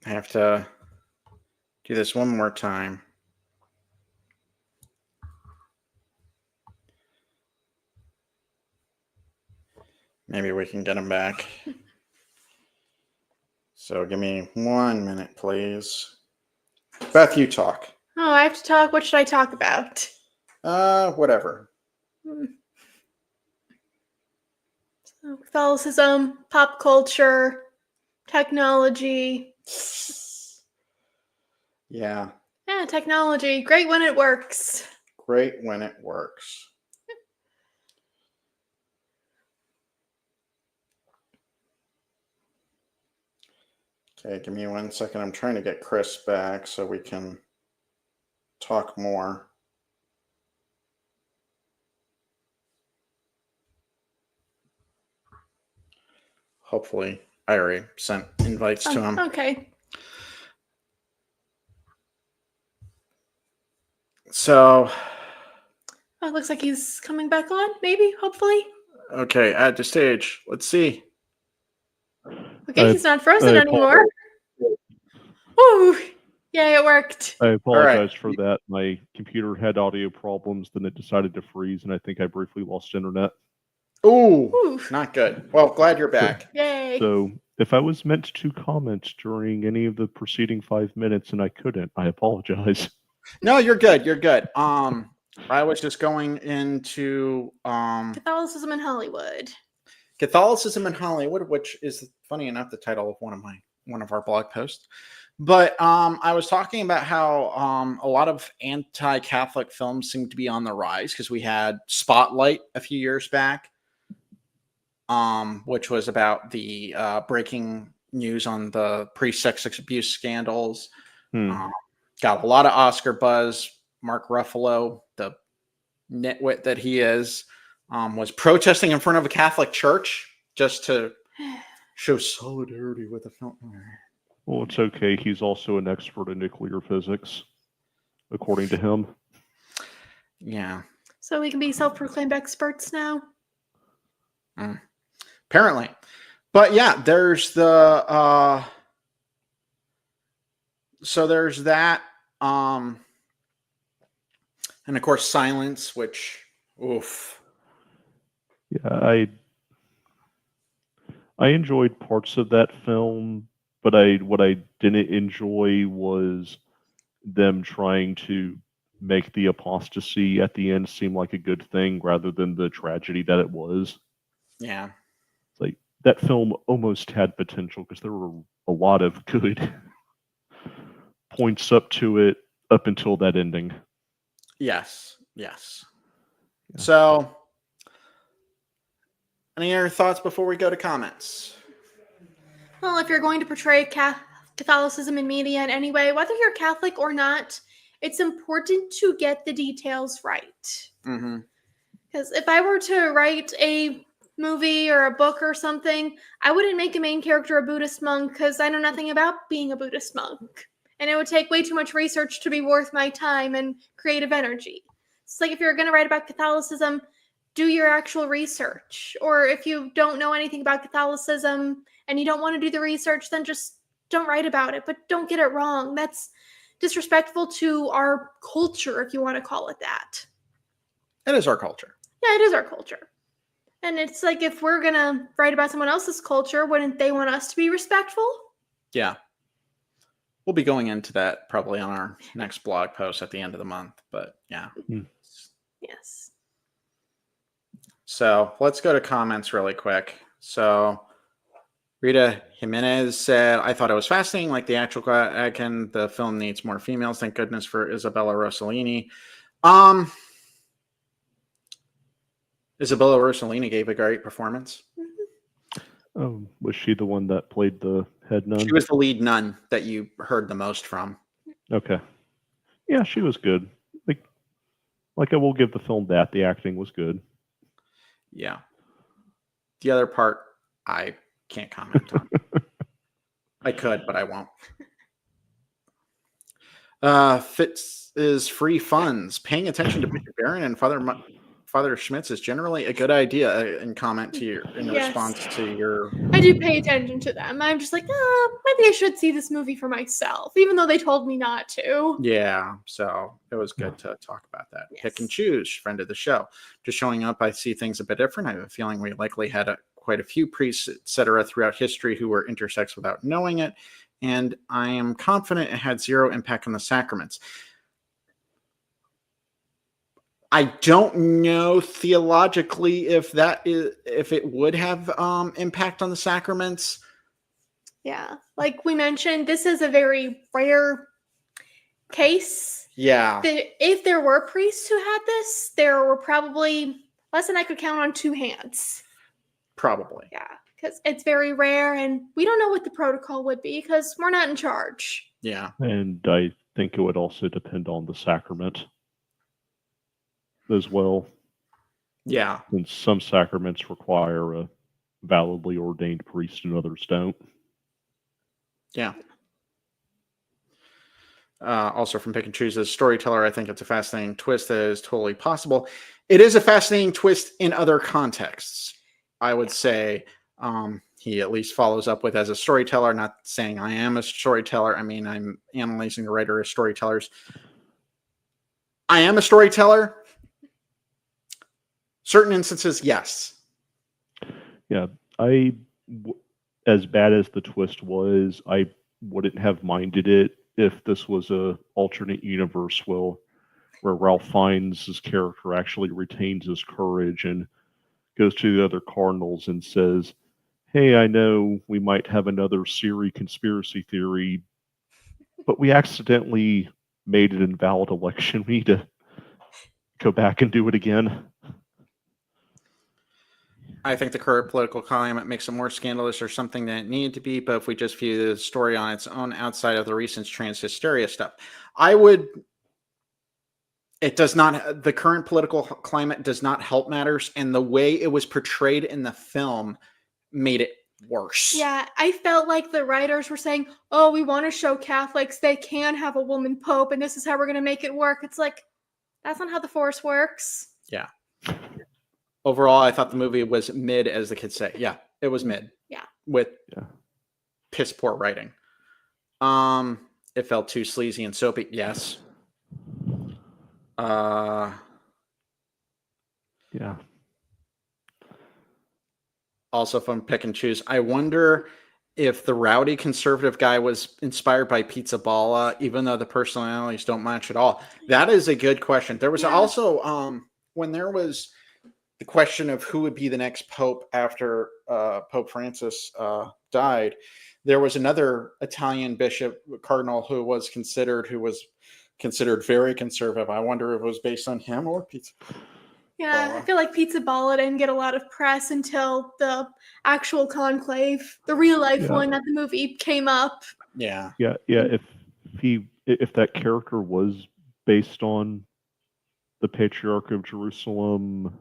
I have to do this one more time. Maybe we can get him back. So give me 1 minute, please. Beth, you talk. Oh, I have to talk. What should I talk about? Whatever. So, Catholicism, pop culture, technology. Yeah. Yeah, technology. Great when it works. Great when it works. Okay, give me 1 second. I'm trying to get Chris back so we can talk more. Hopefully, I already sent invites to him. Okay. So... Oh, it looks like he's coming back on, maybe, hopefully. Okay, add to stage. Let's see. Okay, he's not frozen anymore. Ooh, yeah, it worked. I apologize for that. My computer had audio problems, then it decided to freeze, and I think I briefly lost internet. Ooh, not good. Well, glad you're back. Yay. So, if I was meant to comment during any of the preceding 5 minutes and I couldn't, I apologize. No, you're good. You're good. I was just going into Catholicism in Hollywood. Catholicism in Hollywood, which is funny enough the title of one of our blog posts. But I was talking about how a lot of anti-Catholic films seem to be on the rise because we had Spotlight a few years back, which was about the breaking news on the pre-sex abuse scandals. Got a lot of Oscar buzz. Mark Ruffalo, the nitwit that he is, was protesting in front of a Catholic church just to show solidarity with the film. Well, it's okay. He's also an expert in nuclear physics, according to him. Yeah. So we can be self-proclaimed experts now? Apparently. But yeah, there's the So there's that. And of course, Silence, which, oof. Yeah, I enjoyed parts of that film, but what I didn't enjoy was them trying to make the apostasy at the end seem like a good thing rather than the tragedy that it was. Yeah. It's like that film almost had potential because there were a lot of good points up to it up until that ending. Yes. Yes. Yeah. So, any other thoughts before we go to comments? Well, if you're going to portray Catholicism in media in any way, whether you're Catholic or not, it's important to get the details right. Mm-hmm. Because if I were to write a movie or a book or something, I wouldn't make a main character a Buddhist monk because I know nothing about being a Buddhist monk. And it would take way too much research to be worth my time and creative energy. It's like if you're going to write about Catholicism, do your actual research. Or if you don't know anything about Catholicism and you don't want to do the research, then just don't write about it, but don't get it wrong. That's disrespectful to our culture, if you want to call it that. It is our culture. Yeah, it is our culture. And it's like, if we're going to write about someone else's culture, wouldn't they want us to be respectful? Yeah. We'll be going into that probably on our next blog post at the end of the month, but yeah. Yes. So let's go to comments really quick. So Rita Jimenez said, I thought it was fascinating, like the actual Vatican. The film needs more females. Thank goodness for Isabella Rossellini. Isabella Rossellini gave a great performance. Oh, was she the one that played the head nun? She was the lead nun that you heard the most from. Okay. Yeah, she was good. Like I will give the film that. The acting was good. Yeah. The other part, I can't comment on. I could, but I won't. Fitz is free funds. Paying attention to Bishop Barron and Father Schmitz is generally a good idea. In comment to your, in response to your, I do pay attention to them. I'm just like, maybe I should see this movie for myself, even though they told me not to. Yeah, so it was good to talk about that. Yes. Pick and choose, friend of the show. Just showing up, I see things a bit different. I have a feeling we likely had quite a few priests, etc., throughout history who were intersex without knowing it, and I am confident it had zero impact on the sacraments. I don't know theologically if it would have impact on the sacraments. Yeah, like we mentioned, this is a very rare case. Yeah. If there were priests who had this, there were probably less than I could count on two hands. Probably. Yeah, because it's very rare, and we don't know what the protocol would be because we're not in charge. Yeah. And I think it would also depend on the sacrament as well. Yeah. And some sacraments require a validly ordained priest and others don't. Yeah. Also from Pick and Choose, as storyteller, I think it's a fascinating twist that is totally possible. It is a fascinating twist in other contexts. I would say he at least follows up with as a storyteller, not saying I am a storyteller. I mean, I'm analyzing the writer as storytellers. I am a storyteller. Certain instances, yes. Yeah, as bad as the twist was, I wouldn't have minded it if this was a alternate universe where Ralph Fiennes' character actually retains his courage and goes to the other cardinals and says, hey, I know we might have another Siri conspiracy theory, but we accidentally made an invalid election. We need to go back and do it again. I think the current political climate makes it more scandalous or something than it needed to be, but if we just view the story on its own outside of the recent trans hysteria stuff, the current political climate does not help matters, and the way it was portrayed in the film made it worse. Yeah, I felt like the writers were saying, oh, we want to show Catholics they can have a woman pope, and this is how we're going to make it work. It's like, that's not how the Force works. Yeah. Overall, I thought the movie was mid, as the kids say. Yeah, it was mid. Yeah. With piss poor writing. it felt too sleazy and soapy. Yes. Yeah. Also, if I'm pick and choose, I wonder if the rowdy conservative guy was inspired by Pizza Balla, even though the personalities don't match at all. That is a good question. There was also when there was the question of who would be the next pope after Pope Francis died, there was another Italian bishop, cardinal, who was considered very conservative. I wonder if it was based on him or Pizza. Yeah, I feel like Pizza Balla didn't get a lot of press until the actual Conclave, the real life one that the movie came up. Yeah. If that character was based on the Patriarch of Jerusalem,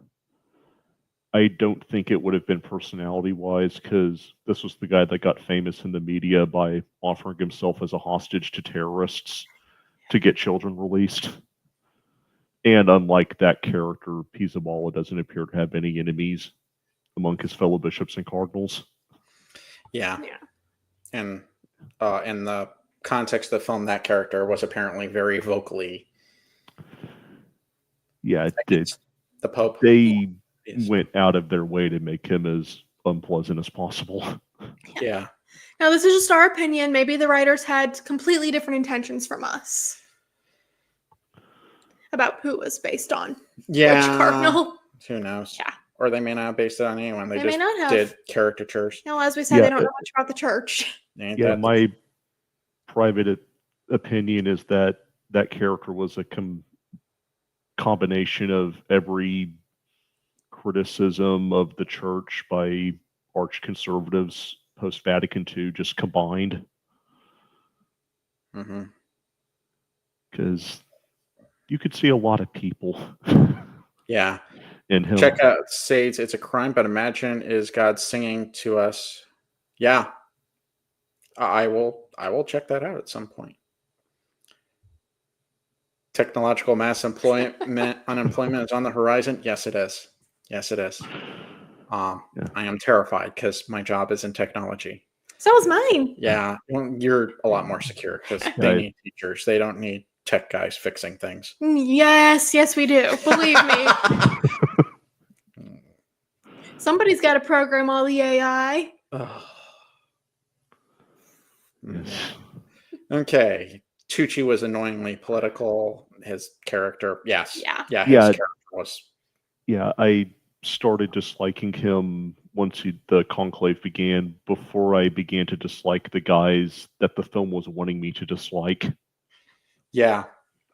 I don't think it would have been personality-wise, because this was the guy that got famous in the media by offering himself as a hostage to terrorists to get children released. And unlike that character, Pizza Balla doesn't appear to have any enemies among his fellow bishops and cardinals. Yeah. And in the context of the film, that character was apparently very vocally. Yeah, it did. The Pope. They went out of their way to make him as unpleasant as possible. Yeah. Now, this is just our opinion. Maybe the writers had completely different intentions from us about who was based on which cardinal. Who knows? Yeah. Or they may not have based it on anyone. They just may not have. did caricatures. No, as we said, they don't know much about the church. My private opinion is that that character was a combination of every criticism of the church by arch conservatives post-Vatican II just combined. Because you could see a lot of people. Yeah. In him. Check out Sades. It's a crime, but imagine is God singing to us. Yeah. I will check that out at some point. Technological mass unemployment is on the horizon. Yes, it is. I am terrified because my job is in technology. So is mine. Yeah. Well, you're a lot more secure because they need teachers. They don't need tech guys fixing things. Yes, we do. Believe me. Somebody's got to program all the AI. Okay. Tucci was annoyingly political. His character, yes. Yeah. His character was. Yeah, I started disliking him once the Conclave began, before I began to dislike the guys that the film was wanting me to dislike. Yeah.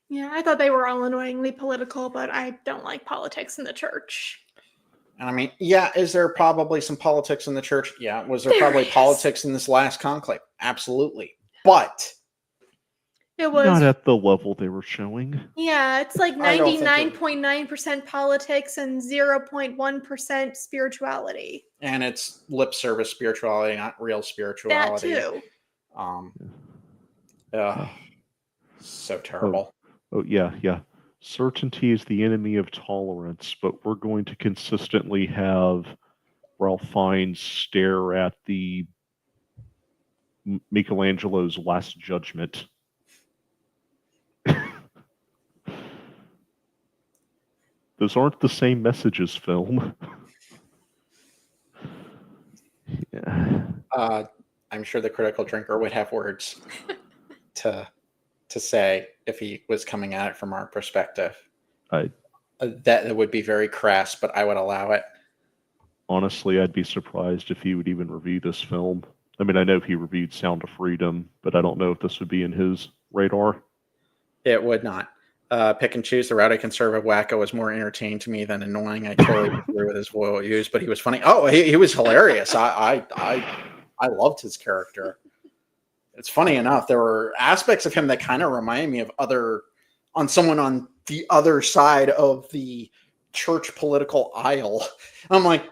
Yeah, I thought they were all annoyingly political, but I don't like politics in the church. And I mean, is there probably some politics in the church? Yeah. Was there probably politics in this last conclave? Absolutely. But it was not at the level they were showing. Yeah, it's like 99.9% politics and 0.1% spirituality. And it's lip service spirituality, not real spirituality. That too. So terrible. Oh yeah. Certainty is the enemy of tolerance, but we're going to consistently have Ralph Fiennes stare at the Michelangelo's Last Judgment. Those aren't the same messages, film. I'm sure the critical drinker would have words to say if he was coming at it from our perspective. That would be very crass, but I would allow it. Honestly, I'd be surprised if he would even review this film. I mean, I know he reviewed Sound of Freedom, but I don't know if this would be in his radar. It would not. Pick and choose. The rowdy conservative wacko was more entertaining to me than annoying. I totally agree with his royal use, but he was funny. Oh, he was hilarious. I loved his character. It's funny enough. There were aspects of him that kind of remind me of someone on the other side of the church political aisle. I'm like,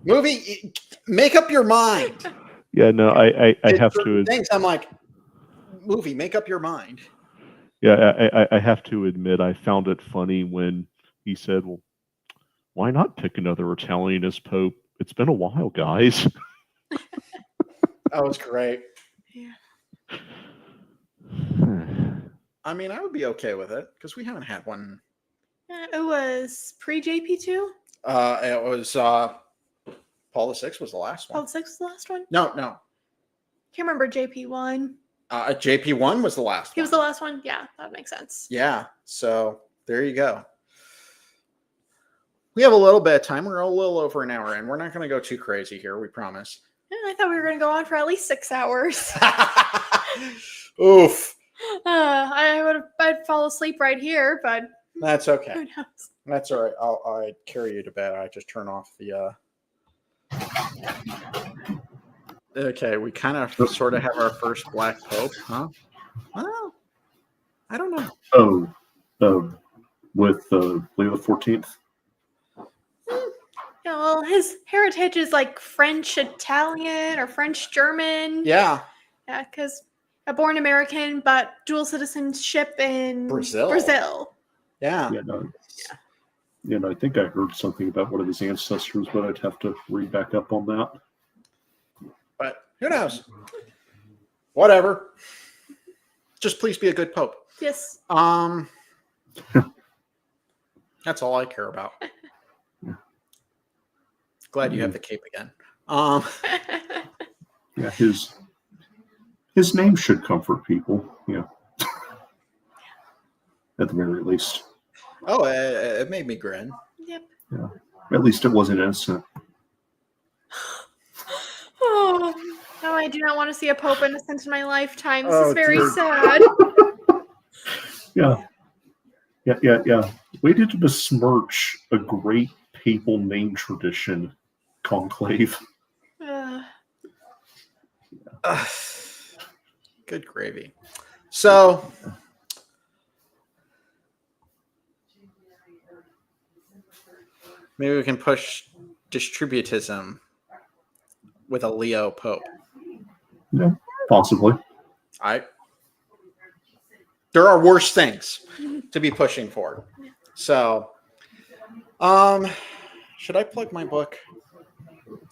movie, make up your mind. Yeah, no, I have to. Things I'm like, movie, make up your mind. Yeah, I have to admit, I found it funny when he said, well, why not pick another Italian as Pope? It's been a while, guys. That was great. Yeah. I mean, I would be okay with it because we haven't had one. It was pre-JP2. It was Paul VI was the last one. Paul VI was the last one. No. Can't remember JP1. JP1 was the last one. He was the last one. Yeah, that makes sense. Yeah. So there you go. We have a little bit of time. We're a little over an hour in. We're not going to go too crazy here. We promise. Yeah, I thought we were going to go on for at least 6 hours. Oof. I'd fall asleep right here, but that's okay. Who knows? That's all right. I'll carry you to bed. I just turn off the. Okay, we kind of sort of have our first black pope, huh? Well, I don't know. With Leo XIV. Yeah, well, his heritage is like French Italian or French German. Yeah. Yeah, because a born American but dual citizenship in Brazil. Yeah. I think I heard something about one of his ancestors, but I'd have to read back up on that. But who knows? Whatever. Just please be a good pope. Yes. That's all I care about. Glad you have the cape again. Yeah, his name should comfort people. Yeah. At the very least. Oh, it made me grin. Yep. Yeah. At least it wasn't innocent. Oh, no, I do not want to see a pope innocent in my lifetime. This is very dear. sad. Yeah. We did to besmirch a great papal name tradition, Conclave. Good gravy. So, maybe we can push distributism with a Leo Pope. Yeah, possibly. There are worse things to be pushing for. So, should I plug my book?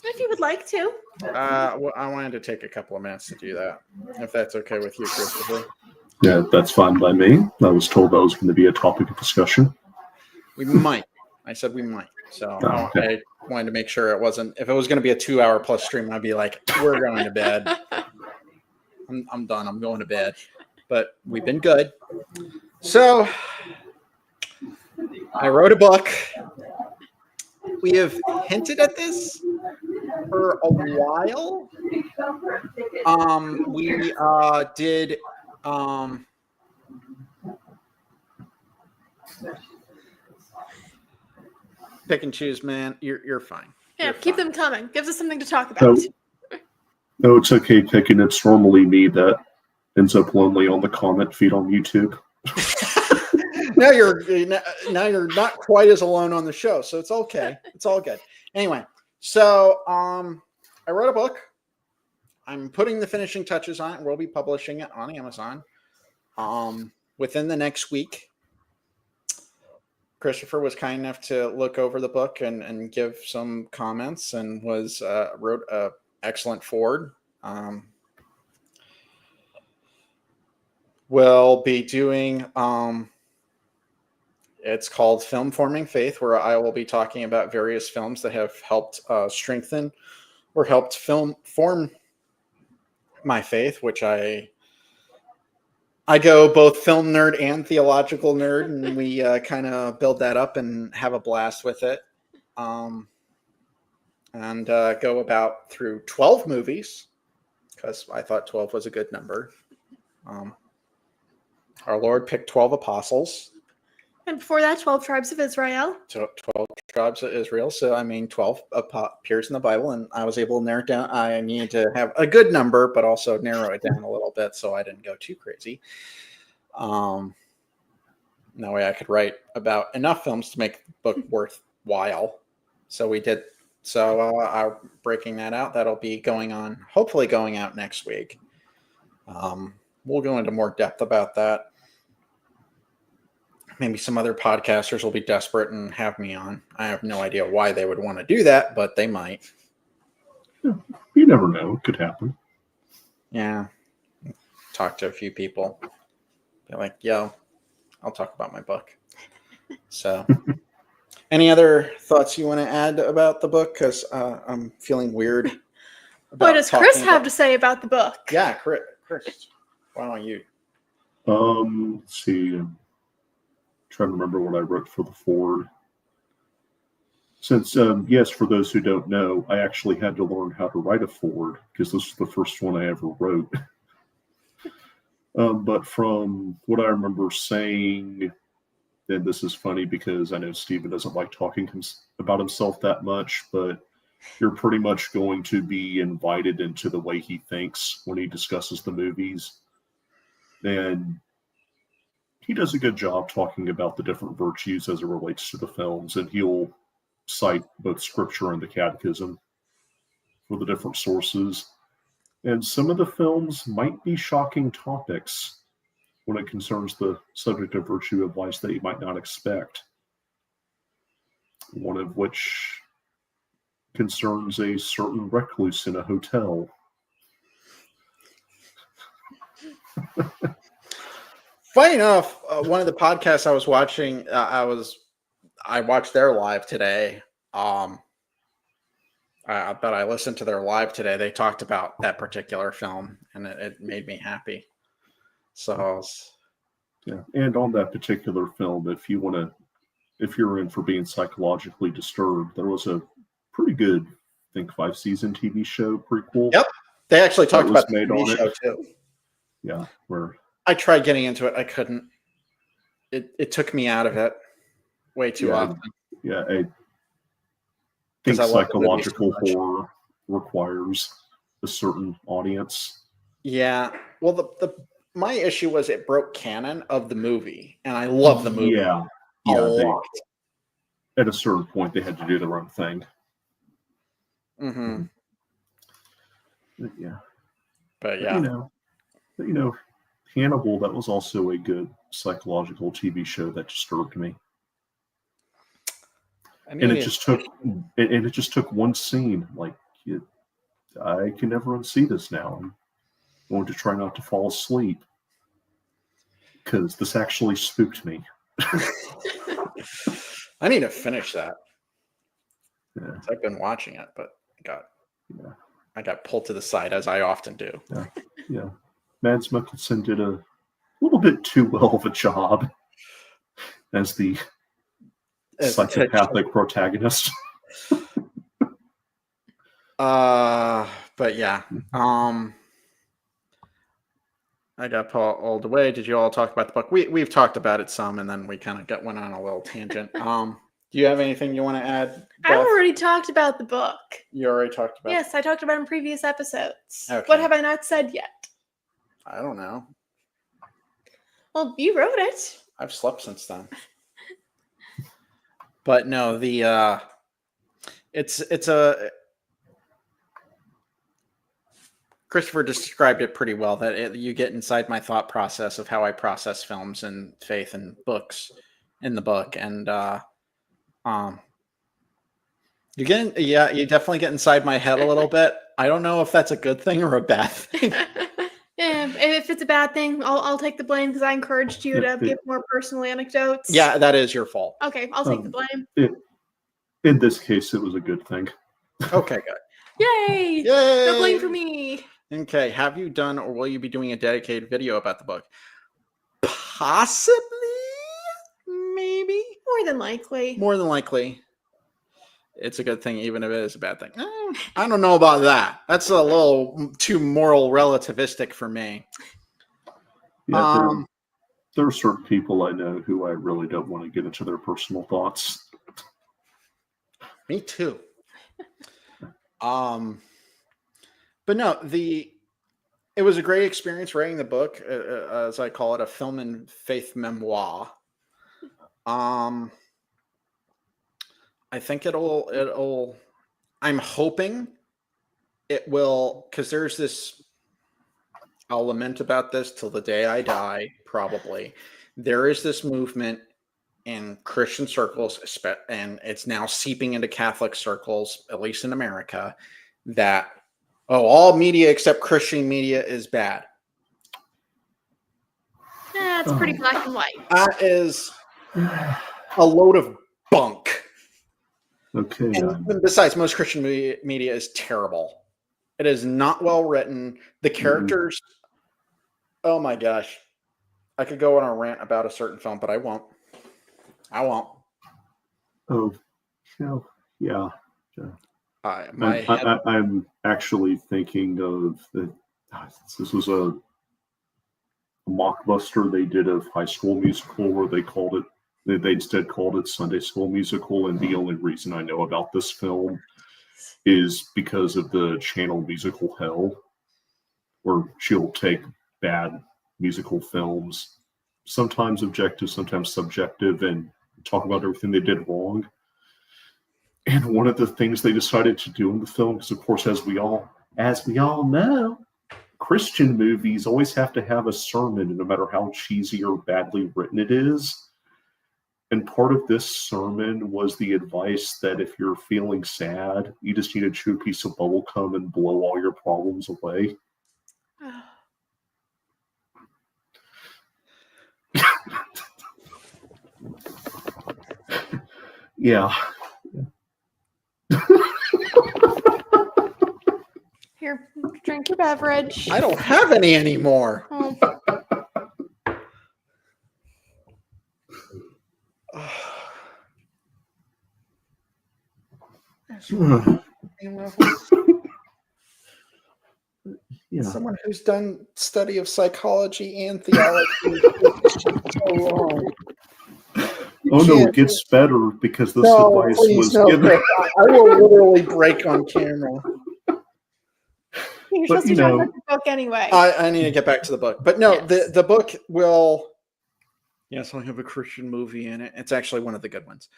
If you would like to. Well, I wanted to take a couple of minutes to do that, if that's okay with you, Christopher. Yeah, that's fine by me. I was told that was going to be a topic of discussion. We might. I said we might. So okay. I wanted to make sure it wasn't. If it was going to be a 2-hour plus stream, I'd be like, "We're going to bed. I'm done. I'm going to bed." But we've been good. So I wrote a book. We have hinted at this for a while. We did. Pick and choose, man. You're fine. Yeah, You're keep fine. them coming. Gives us something to talk about. No, it's okay picking. It's normally me that ends up lonely on the comment feed on YouTube. now you're not quite as alone on the show, so it's okay. It's all good. Anyway, so I wrote a book. I'm putting the finishing touches on it. We'll be publishing it on Amazon within the next week. Christopher was kind enough to look over the book and give some comments and wrote an excellent foreword. We'll be doing it's called Film Forming Faith, where I will be talking about various films that have helped strengthen or helped form my faith, which I go both film nerd and theological nerd, and we kind of build that up and have a blast with it. And go about through 12 movies, because I thought 12 was a good number. Our Lord picked 12 apostles. And before that, 12 tribes of Israel. So 12 tribes of Israel. So, 12 appears in the Bible, and I was able to narrow it down. I needed to have a good number, but also narrow it down a little bit so I didn't go too crazy. That way I could write about enough films to make the book worthwhile. So we did. So I'm breaking that out. That'll be hopefully going out next week. We'll go into more depth about that. Maybe some other podcasters will be desperate and have me on. I have no idea why they would want to do that, but they might. You never know. It could happen. Yeah. Talk to a few people. Be like, yo, I'll talk about my book. So, any other thoughts you want to add about the book? Because I'm feeling weird. What does Chris have to say about the book? Yeah, Chris, why don't you? Let's see. I'm trying to remember what I wrote for the foreword. Since, yes, for those who don't know, I actually had to learn how to write a foreword because this was the first one I ever wrote. But from what I remember saying, and this is funny because I know Stephen doesn't like talking about himself that much, but you're pretty much going to be invited into the way he thinks when he discusses the movies. And he does a good job talking about the different virtues as it relates to the films, and he'll cite both scripture and the catechism for the different sources. And some of the films might be shocking topics when it concerns the subject of virtue of vice that you might not expect. One of which concerns a certain recluse in a hotel. Funny enough, one of the podcasts I was watching, I watched their live today. But I listened to their live today. They talked about that particular film, and it made me happy. So, yeah. And on that particular film, if you're in for being psychologically disturbed, there was a pretty good, I think, 5-season TV show prequel. Yep, they actually talked about the TV show too. Yeah, where I tried getting into it, I couldn't. It took me out of it way too often. Yeah, I think psychological horror requires a certain audience. Yeah, well, my issue was it broke canon of the movie, and I love the movie. Yeah, a lot. At a certain point, they had to do their own thing. Mm-hmm. Yeah, but yeah, you know, Hannibal. That was also a good psychological TV show that disturbed me. And it just took one scene. Like, I can never unsee this now. I'm going to try not to fall asleep because this actually spooked me. I need to finish that. Yeah. I've been watching it, but I got pulled to the side, as I often do. Yeah. Mads Mikkelsen did a little bit too well of a job as the psychopathic protagonist. But yeah. I got pulled away. Did you all talk about the book? We've talked about it some, and then we kind of went on a little tangent. Do you have anything you want to add, Beth? I already talked about the book. You already talked about it? Yes, I talked about it in previous episodes. Okay. What have I not said yet? I don't know. Well, you wrote it. I've slept since then. But no, Christopher described it pretty well, that you get inside my thought process of how I process films and faith and books in the book. And you definitely get inside my head a little bit. I don't know if that's a good thing or a bad thing. Yeah, if it's a bad thing, I'll take the blame because I encouraged you to give more personal anecdotes. Yeah, that is your fault. Okay, I'll take the blame. In this case, it was a good thing. Okay, good. Yay! No blame for me. Okay, have you done or will you be doing a dedicated video about the book? Possibly, maybe. More than likely. More than likely. It's a good thing, even if it is a bad thing. I don't know about that. That's a little too moral relativistic for me. Yeah, there are certain people I know who I really don't want to get into their personal thoughts. Me too. But no, it was a great experience writing the book, as I call it, a film and faith memoir. I think I'm hoping it will, because there's this, I'll lament about this till the day I die, probably. There is this movement in Christian circles, and it's now seeping into Catholic circles, at least in America, that, all media except Christian media is bad. It's pretty black and white. That is a load of bunk. Okay. And besides, most Christian media is terrible. It is not well written. The characters, oh my gosh. I could go on a rant about a certain film, but I won't. Oh, yeah. Yeah. I'm actually thinking of this was a mockbuster they did of High School Musical, where they instead called it Sunday School Musical, and the only reason I know about this film is because of the channel Musical Hell, where she'll take bad musical films, sometimes objective, sometimes subjective, and talk about everything they did wrong. And one of the things they decided to do in the film, because of course, as we all know, Christian movies always have to have a sermon, no matter how cheesy or badly written it is. And part of this sermon was the advice that if you're feeling sad, you just need to chew a piece of bubble gum and blow all your problems away. Yeah. Here, drink your beverage. I don't have any anymore. Oh. Yeah. Someone who's done study of psychology and theology is so wrong. No, it gets better because this advice was given. I will literally break on camera. You're supposed to talk about the book anyway. I need to get back to the book. But no, yes. the book will... Yes, I'll have a Christian movie in it. It's actually one of the good ones.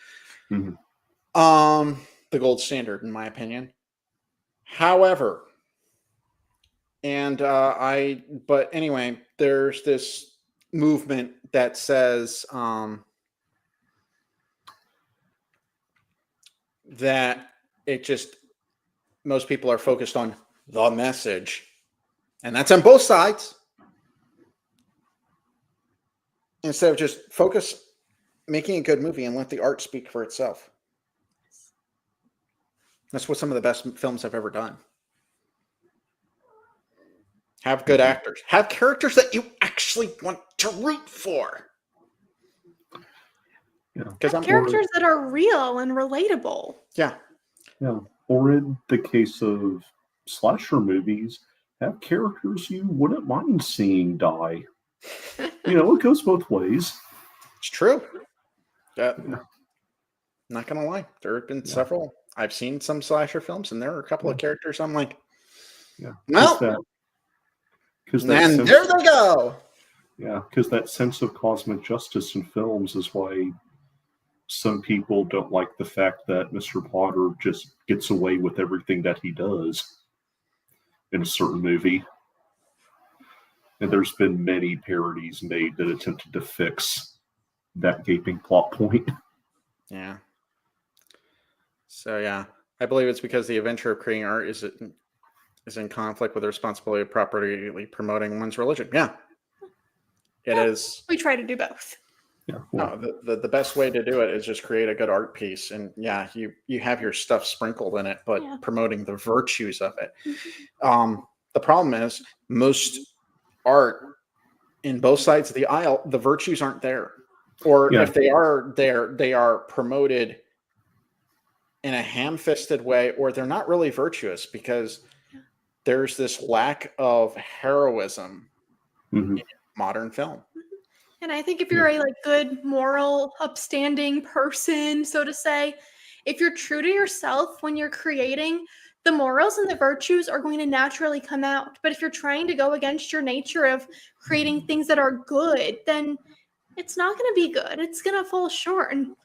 Mm-hmm. The gold standard, in my opinion. However, but anyway, there's this movement that says that most people are focused on the message, and that's on both sides, instead of just making a good movie and let the art speak for itself. That's what some of the best films I've ever done. Have good actors. Have characters that you actually want to root for. Have characters that are real and relatable. Yeah. Or in the case of slasher movies, have characters you wouldn't mind seeing die. It goes both ways. It's true. Not gonna lie, there have been several. I've seen some slasher films, and there are a couple of characters I'm like, well, and there they go. Yeah, because that sense of cosmic justice in films is why some people don't like the fact that Mr. Potter just gets away with everything that he does in a certain movie. And there's been many parodies made that attempted to fix that gaping plot point. Yeah. So, I believe it's because the adventure of creating art is in conflict with the responsibility of properly promoting one's religion. Yeah. It is. We try to do both. Yeah. No, the best way to do it is just create a good art piece, and you have your stuff sprinkled in it, but promoting the virtues of it. Mm-hmm. The problem is most art in both sides of the aisle, the virtues aren't there, or if they are there, they are promoted in a ham-fisted way, or they're not really virtuous because there's this lack of heroism in modern film. And I think if you're a good, moral, upstanding person, so to say, if you're true to yourself when you're creating, the morals and the virtues are going to naturally come out. But if you're trying to go against your nature of creating things that are good, then it's not going to be good. It's going to fall short. And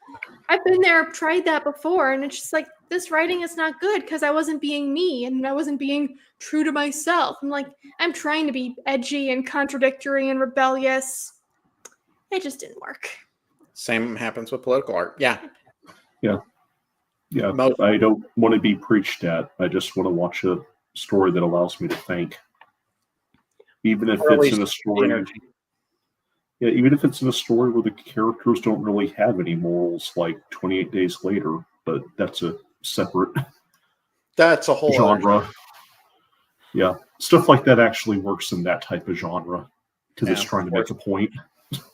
I've been there, tried that before, and it's just like, this writing is not good because I wasn't being me and I wasn't being true to myself. I'm trying to be edgy and contradictory and rebellious. It just didn't work. Same happens with political art. Yeah. I don't want to be preached at. I just want to watch a story that allows me to think. Even if it's in a story. Yeah, even if it's in a story where the characters don't really have any morals, like 28 Days Later, but that's a separate That's a whole genre. Yeah, stuff like that actually works in that type of genre because it's trying to make a point.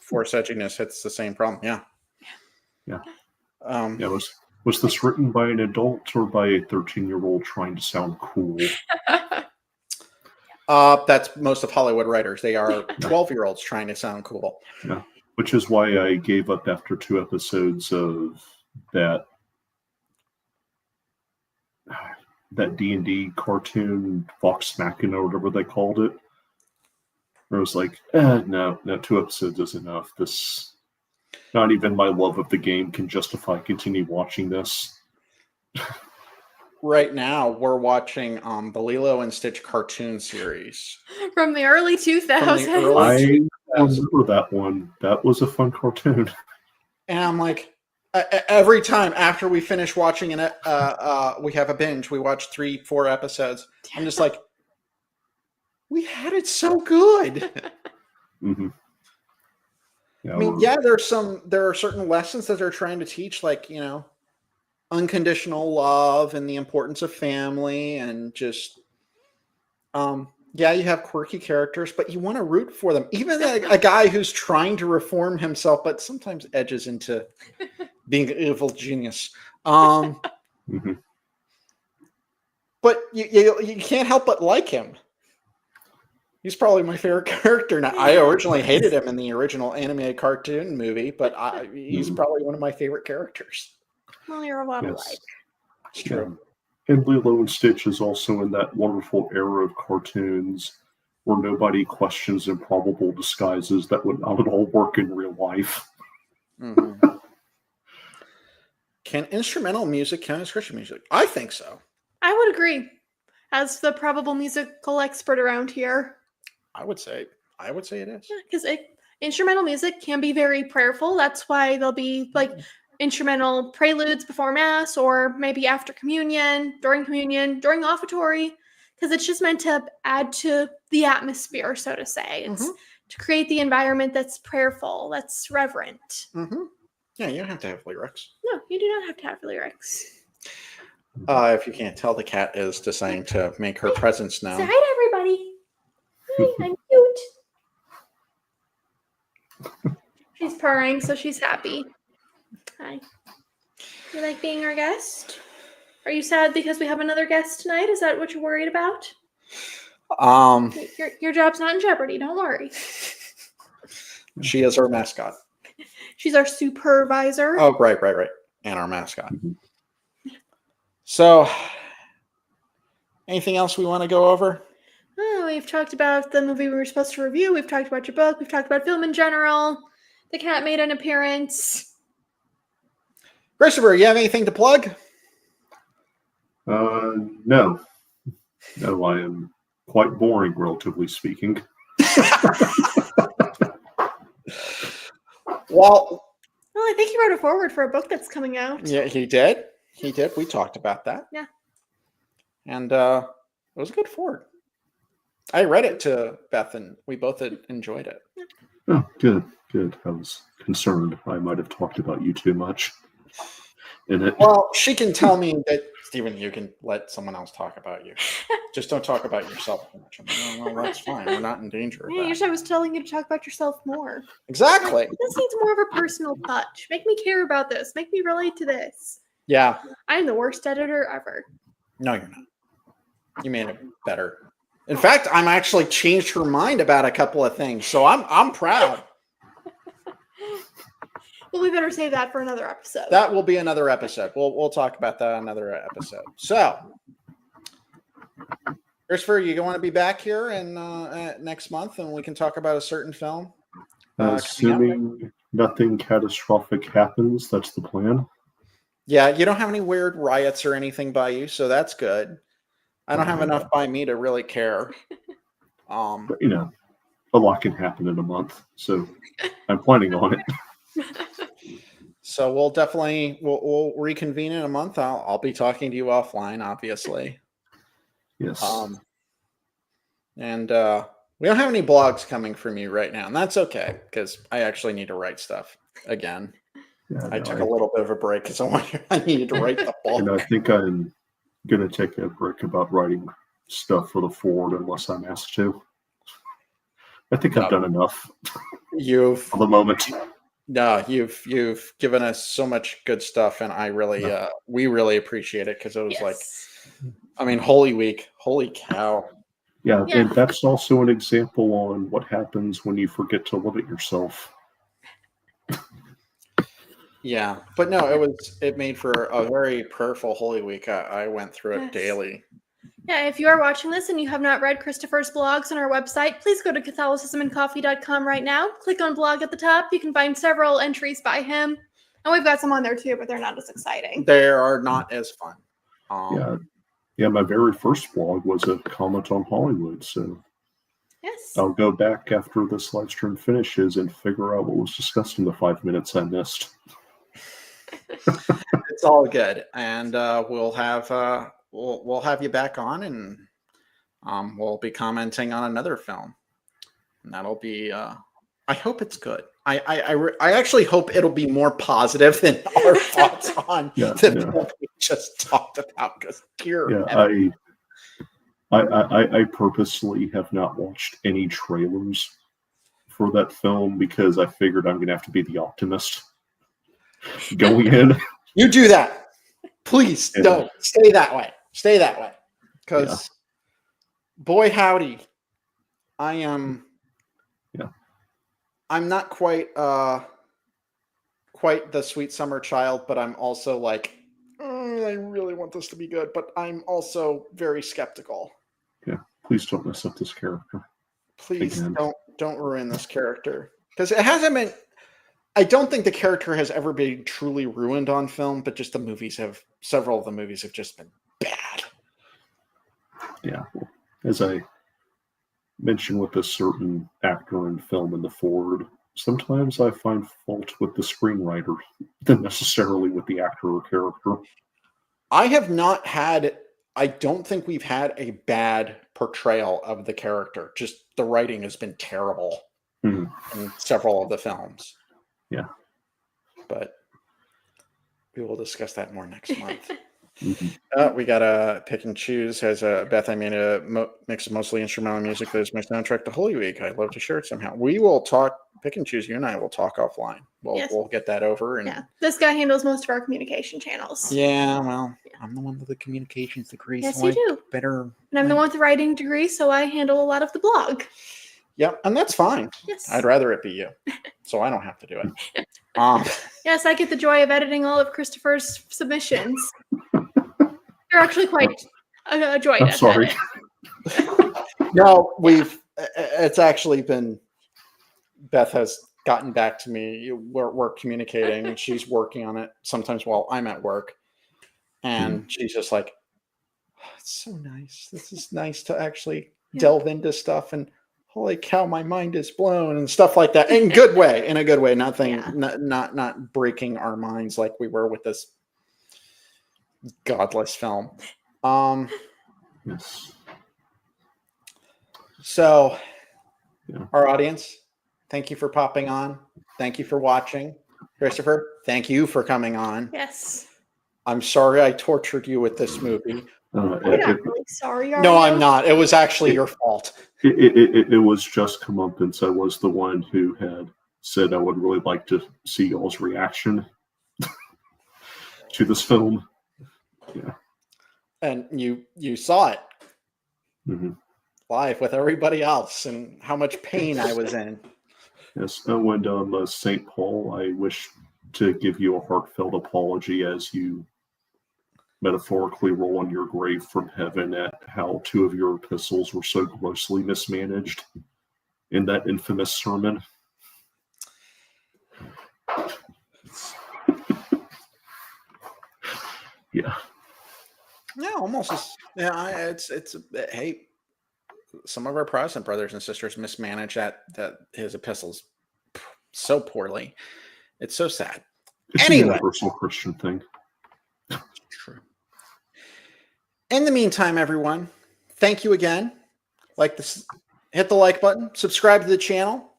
Force edginess hits the same problem. Yeah. Yeah. Was this written by an adult or by a 13-year-old trying to sound cool? That's most of Hollywood writers. They are 12-year-olds trying to sound cool. Yeah, which is why I gave up after 2 episodes of that D&D cartoon, Vox Machina, or whatever they called it. I was like, no, 2 episodes is enough. Not even my love of the game can justify continue watching this. Right now, we're watching the Lilo and Stitch cartoon series from the early 2000s. I remember that one. That was a fun cartoon. And I'm like, every time after we finish watching it, we have a binge. We watch 3-4 episodes. I'm just like, we had it so good. Mm-hmm. Yeah, I mean, there are certain lessons that they're trying to teach, like, unconditional love and the importance of family, and just, you have quirky characters, but you want to root for them. Even a guy who's trying to reform himself, but sometimes edges into being an evil genius. mm-hmm. But you can't help but like him. He's probably my favorite character now. I originally hated him in the original animated cartoon movie, but he's probably one of my favorite characters. Well, you're a lot alike. It's true. And Lilo and Stitch is also in that wonderful era of cartoons where nobody questions improbable disguises that would not at all work in real life. Mm-hmm. Can instrumental music count as Christian music? I think so. I would agree. As the probable musical expert around here, I would say it is. Yeah, because instrumental music can be very prayerful. That's why there'll be like instrumental preludes before Mass, or maybe after communion, during offertory, because it's just meant to add to the atmosphere, so to say. It's to create the environment that's prayerful, that's reverent. Mm-hmm. Yeah, you don't have to have lyrics. No, you do not have to have lyrics. If you can't tell, the cat is deciding to make her presence known. Say hi to everybody. Hi, I'm cute. She's purring, so she's happy. Hi. You like being our guest? Are you sad because we have another guest tonight? Is that what you're worried about? Your job's not in jeopardy. Don't worry. She is our mascot. She's our supervisor. Oh, right. And our mascot. So, anything else we want to go over? Oh, we've talked about the movie we were supposed to review. We've talked about your book. We've talked about film in general. The cat made an appearance. Christopher, you have anything to plug? No. No, I am quite boring, relatively speaking. Well, I think he wrote a foreword for a book that's coming out. Yeah, he did. We talked about that. Yeah. And it was a good foreword. I read it to Beth, and we both enjoyed it. Oh, good. I was concerned I might have talked about you too much in it. Well, she can tell me that, Stephen, you can let someone else talk about you. Just don't talk about yourself too much. I'm like, well, that's fine. We're not in danger of that. Usually I was telling you to talk about yourself more. Exactly. This needs more of a personal touch. Make me care about this. Make me relate to this. Yeah. I'm the worst editor ever. No, you're not. You made it better. In fact, I'm actually changed her mind about a couple of things, so I'm proud. Well, we better save that for another episode. That will be another episode. We'll talk about that on another episode. So, Christopher, you want to be back here in next month, and we can talk about a certain film? Assuming nothing catastrophic happens, that's the plan. Yeah, you don't have any weird riots or anything by you, so that's good. I don't have enough by me to really care. But, a lot can happen in a month, so I'm planning on it. So we'll definitely we'll reconvene in a month. I'll be talking to you offline, obviously. Yes. And We don't have any blogs coming from you right now, and that's okay because I actually need to write stuff again. Yeah, I took a little bit of a break because I needed to write the book. And I think I'm going to take a break about writing stuff for the forward unless I'm asked to. I think I've done enough for the moment. No, you've given us so much good stuff, and we really appreciate it because it was like, I mean, Holy Week, holy cow. Yeah, and that's also an example on what happens when you forget to limit yourself. Yeah, but no, it made for a very prayerful Holy Week. I went through it daily. Yeah, if you are watching this and you have not read Christopher's blogs on our website, please go to CatholicismandCoffee.com right now. Click on blog at the top. You can find several entries by him. And we've got some on there too, but they're not as exciting. They are not as fun. Yeah, my very first blog was a comment on Hollywood, so yes, I'll go back after this live stream finishes and figure out what was discussed in the 5 minutes I missed. It's all good, and we'll have you back on, and we'll be commenting on another film, and that'll be. I hope it's good. I actually hope it'll be more positive than our thoughts on the film we just talked about. Because I purposely have not watched any trailers for that film because I figured I'm going to have to be the optimist going in. You do that, please. Don't stay that way. Stay that way, because boy howdy, I am. I'm not quite the sweet summer child, but I'm also like, I really want this to be good, but I'm also very skeptical. Yeah, please don't mess up this character. Please don't ruin this character, because it hasn't been. I don't think the character has ever been truly ruined on film, but just several of the movies have just been bad. Yeah, well, as I mentioned with a certain actor in film in the forward, sometimes I find fault with the screenwriter than necessarily with the actor or character. I don't think we've had a bad portrayal of the character. Just the writing has been terrible in several of the films. Yeah. But we will discuss that more next month. We got to pick and choose. As Beth, I made a mix of mostly instrumental music that is my soundtrack to Holy Week. I'd love to share it somehow. We will pick and choose. You and I will talk offline. We'll get that over. And this guy handles most of our communication channels. Yeah, well, I'm the one with the communications degree. Yes, so you do. Better. And I'm the one with the writing degree, so I handle a lot of the blog. Yep, and that's fine. Yes. I'd rather it be you, so I don't have to do it. Yes, I get the joy of editing all of Christopher's submissions. They're actually quite a joy. I'm sorry. No, it's actually been. Beth has gotten back to me. We're communicating, and she's working on it sometimes while I'm at work, and she's just like, oh, "It's so nice. This is nice to actually delve into stuff and." Holy cow, my mind is blown and stuff like that. In a good way. Nothing, not breaking our minds like we were with this godless film. Yes. So, our audience, thank you for popping on. Thank you for watching. Christopher, thank you for coming on. Yes. I'm sorry I tortured you with this movie. You're not really sorry, are No, you? I'm not. It was actually your fault. It was just comeuppance. I was the one who had said I would really like to see y'all's reaction to this film. Yeah. And you saw it live with everybody else and how much pain I was in. Yes. And St. Paul, I wish to give you a heartfelt apology as you metaphorically roll on your grave from heaven at how 2 of your epistles were so grossly mismanaged in that infamous sermon. Yeah. Yeah, almost. It's hey, some of our Protestant brothers and sisters mismanage his epistles so poorly. It's so sad. It's a universal Christian thing. True. In the meantime, everyone, thank you again. Like this, hit the like button, subscribe to the channel.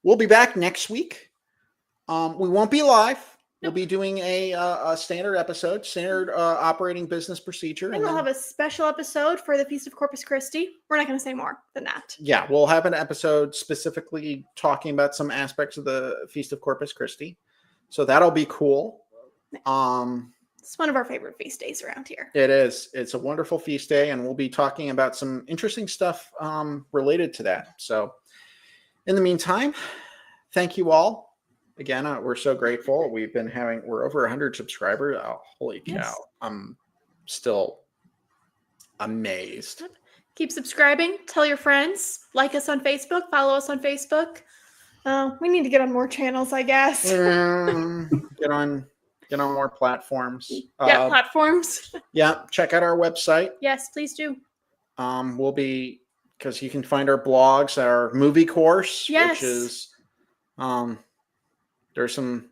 We'll be back next week. We won't be live. We'll be doing a standard episode, standard operating business procedure. And we'll have a special episode for the Feast of Corpus Christi. We're not going to say more than that. Yeah, we'll have an episode specifically talking about some aspects of the Feast of Corpus Christi. So that'll be cool. It's one of our favorite feast days around here. It is. It's a wonderful feast day, and we'll be talking about some interesting stuff related to that. So in the meantime, thank you all. Again, we're so grateful. We're over 100 subscribers. Oh, holy cow. Yes. I'm still amazed. Keep subscribing. Tell your friends. Like us on Facebook. Follow us on Facebook. We need to get on more channels, I guess. Get on more platforms. Yeah, platforms. Yeah, check out our website. Yes, please do. Because you can find our blogs, our movie course, Yes. which is there's some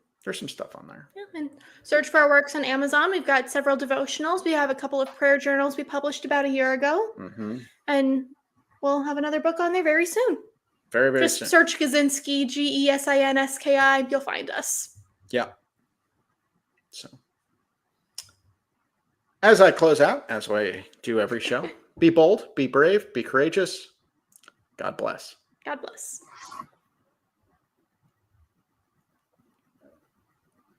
stuff on there. Yeah, and search for our works on Amazon. We've got several devotionals. We have a couple of prayer journals we published about a year ago. Mm-hmm. And we'll have another book on there very soon. Very, very Just soon. search Gazinski, Gesinski. You'll find us. Yeah. So, as I close out, as I do every show, be bold, be brave, be courageous. God bless. God bless.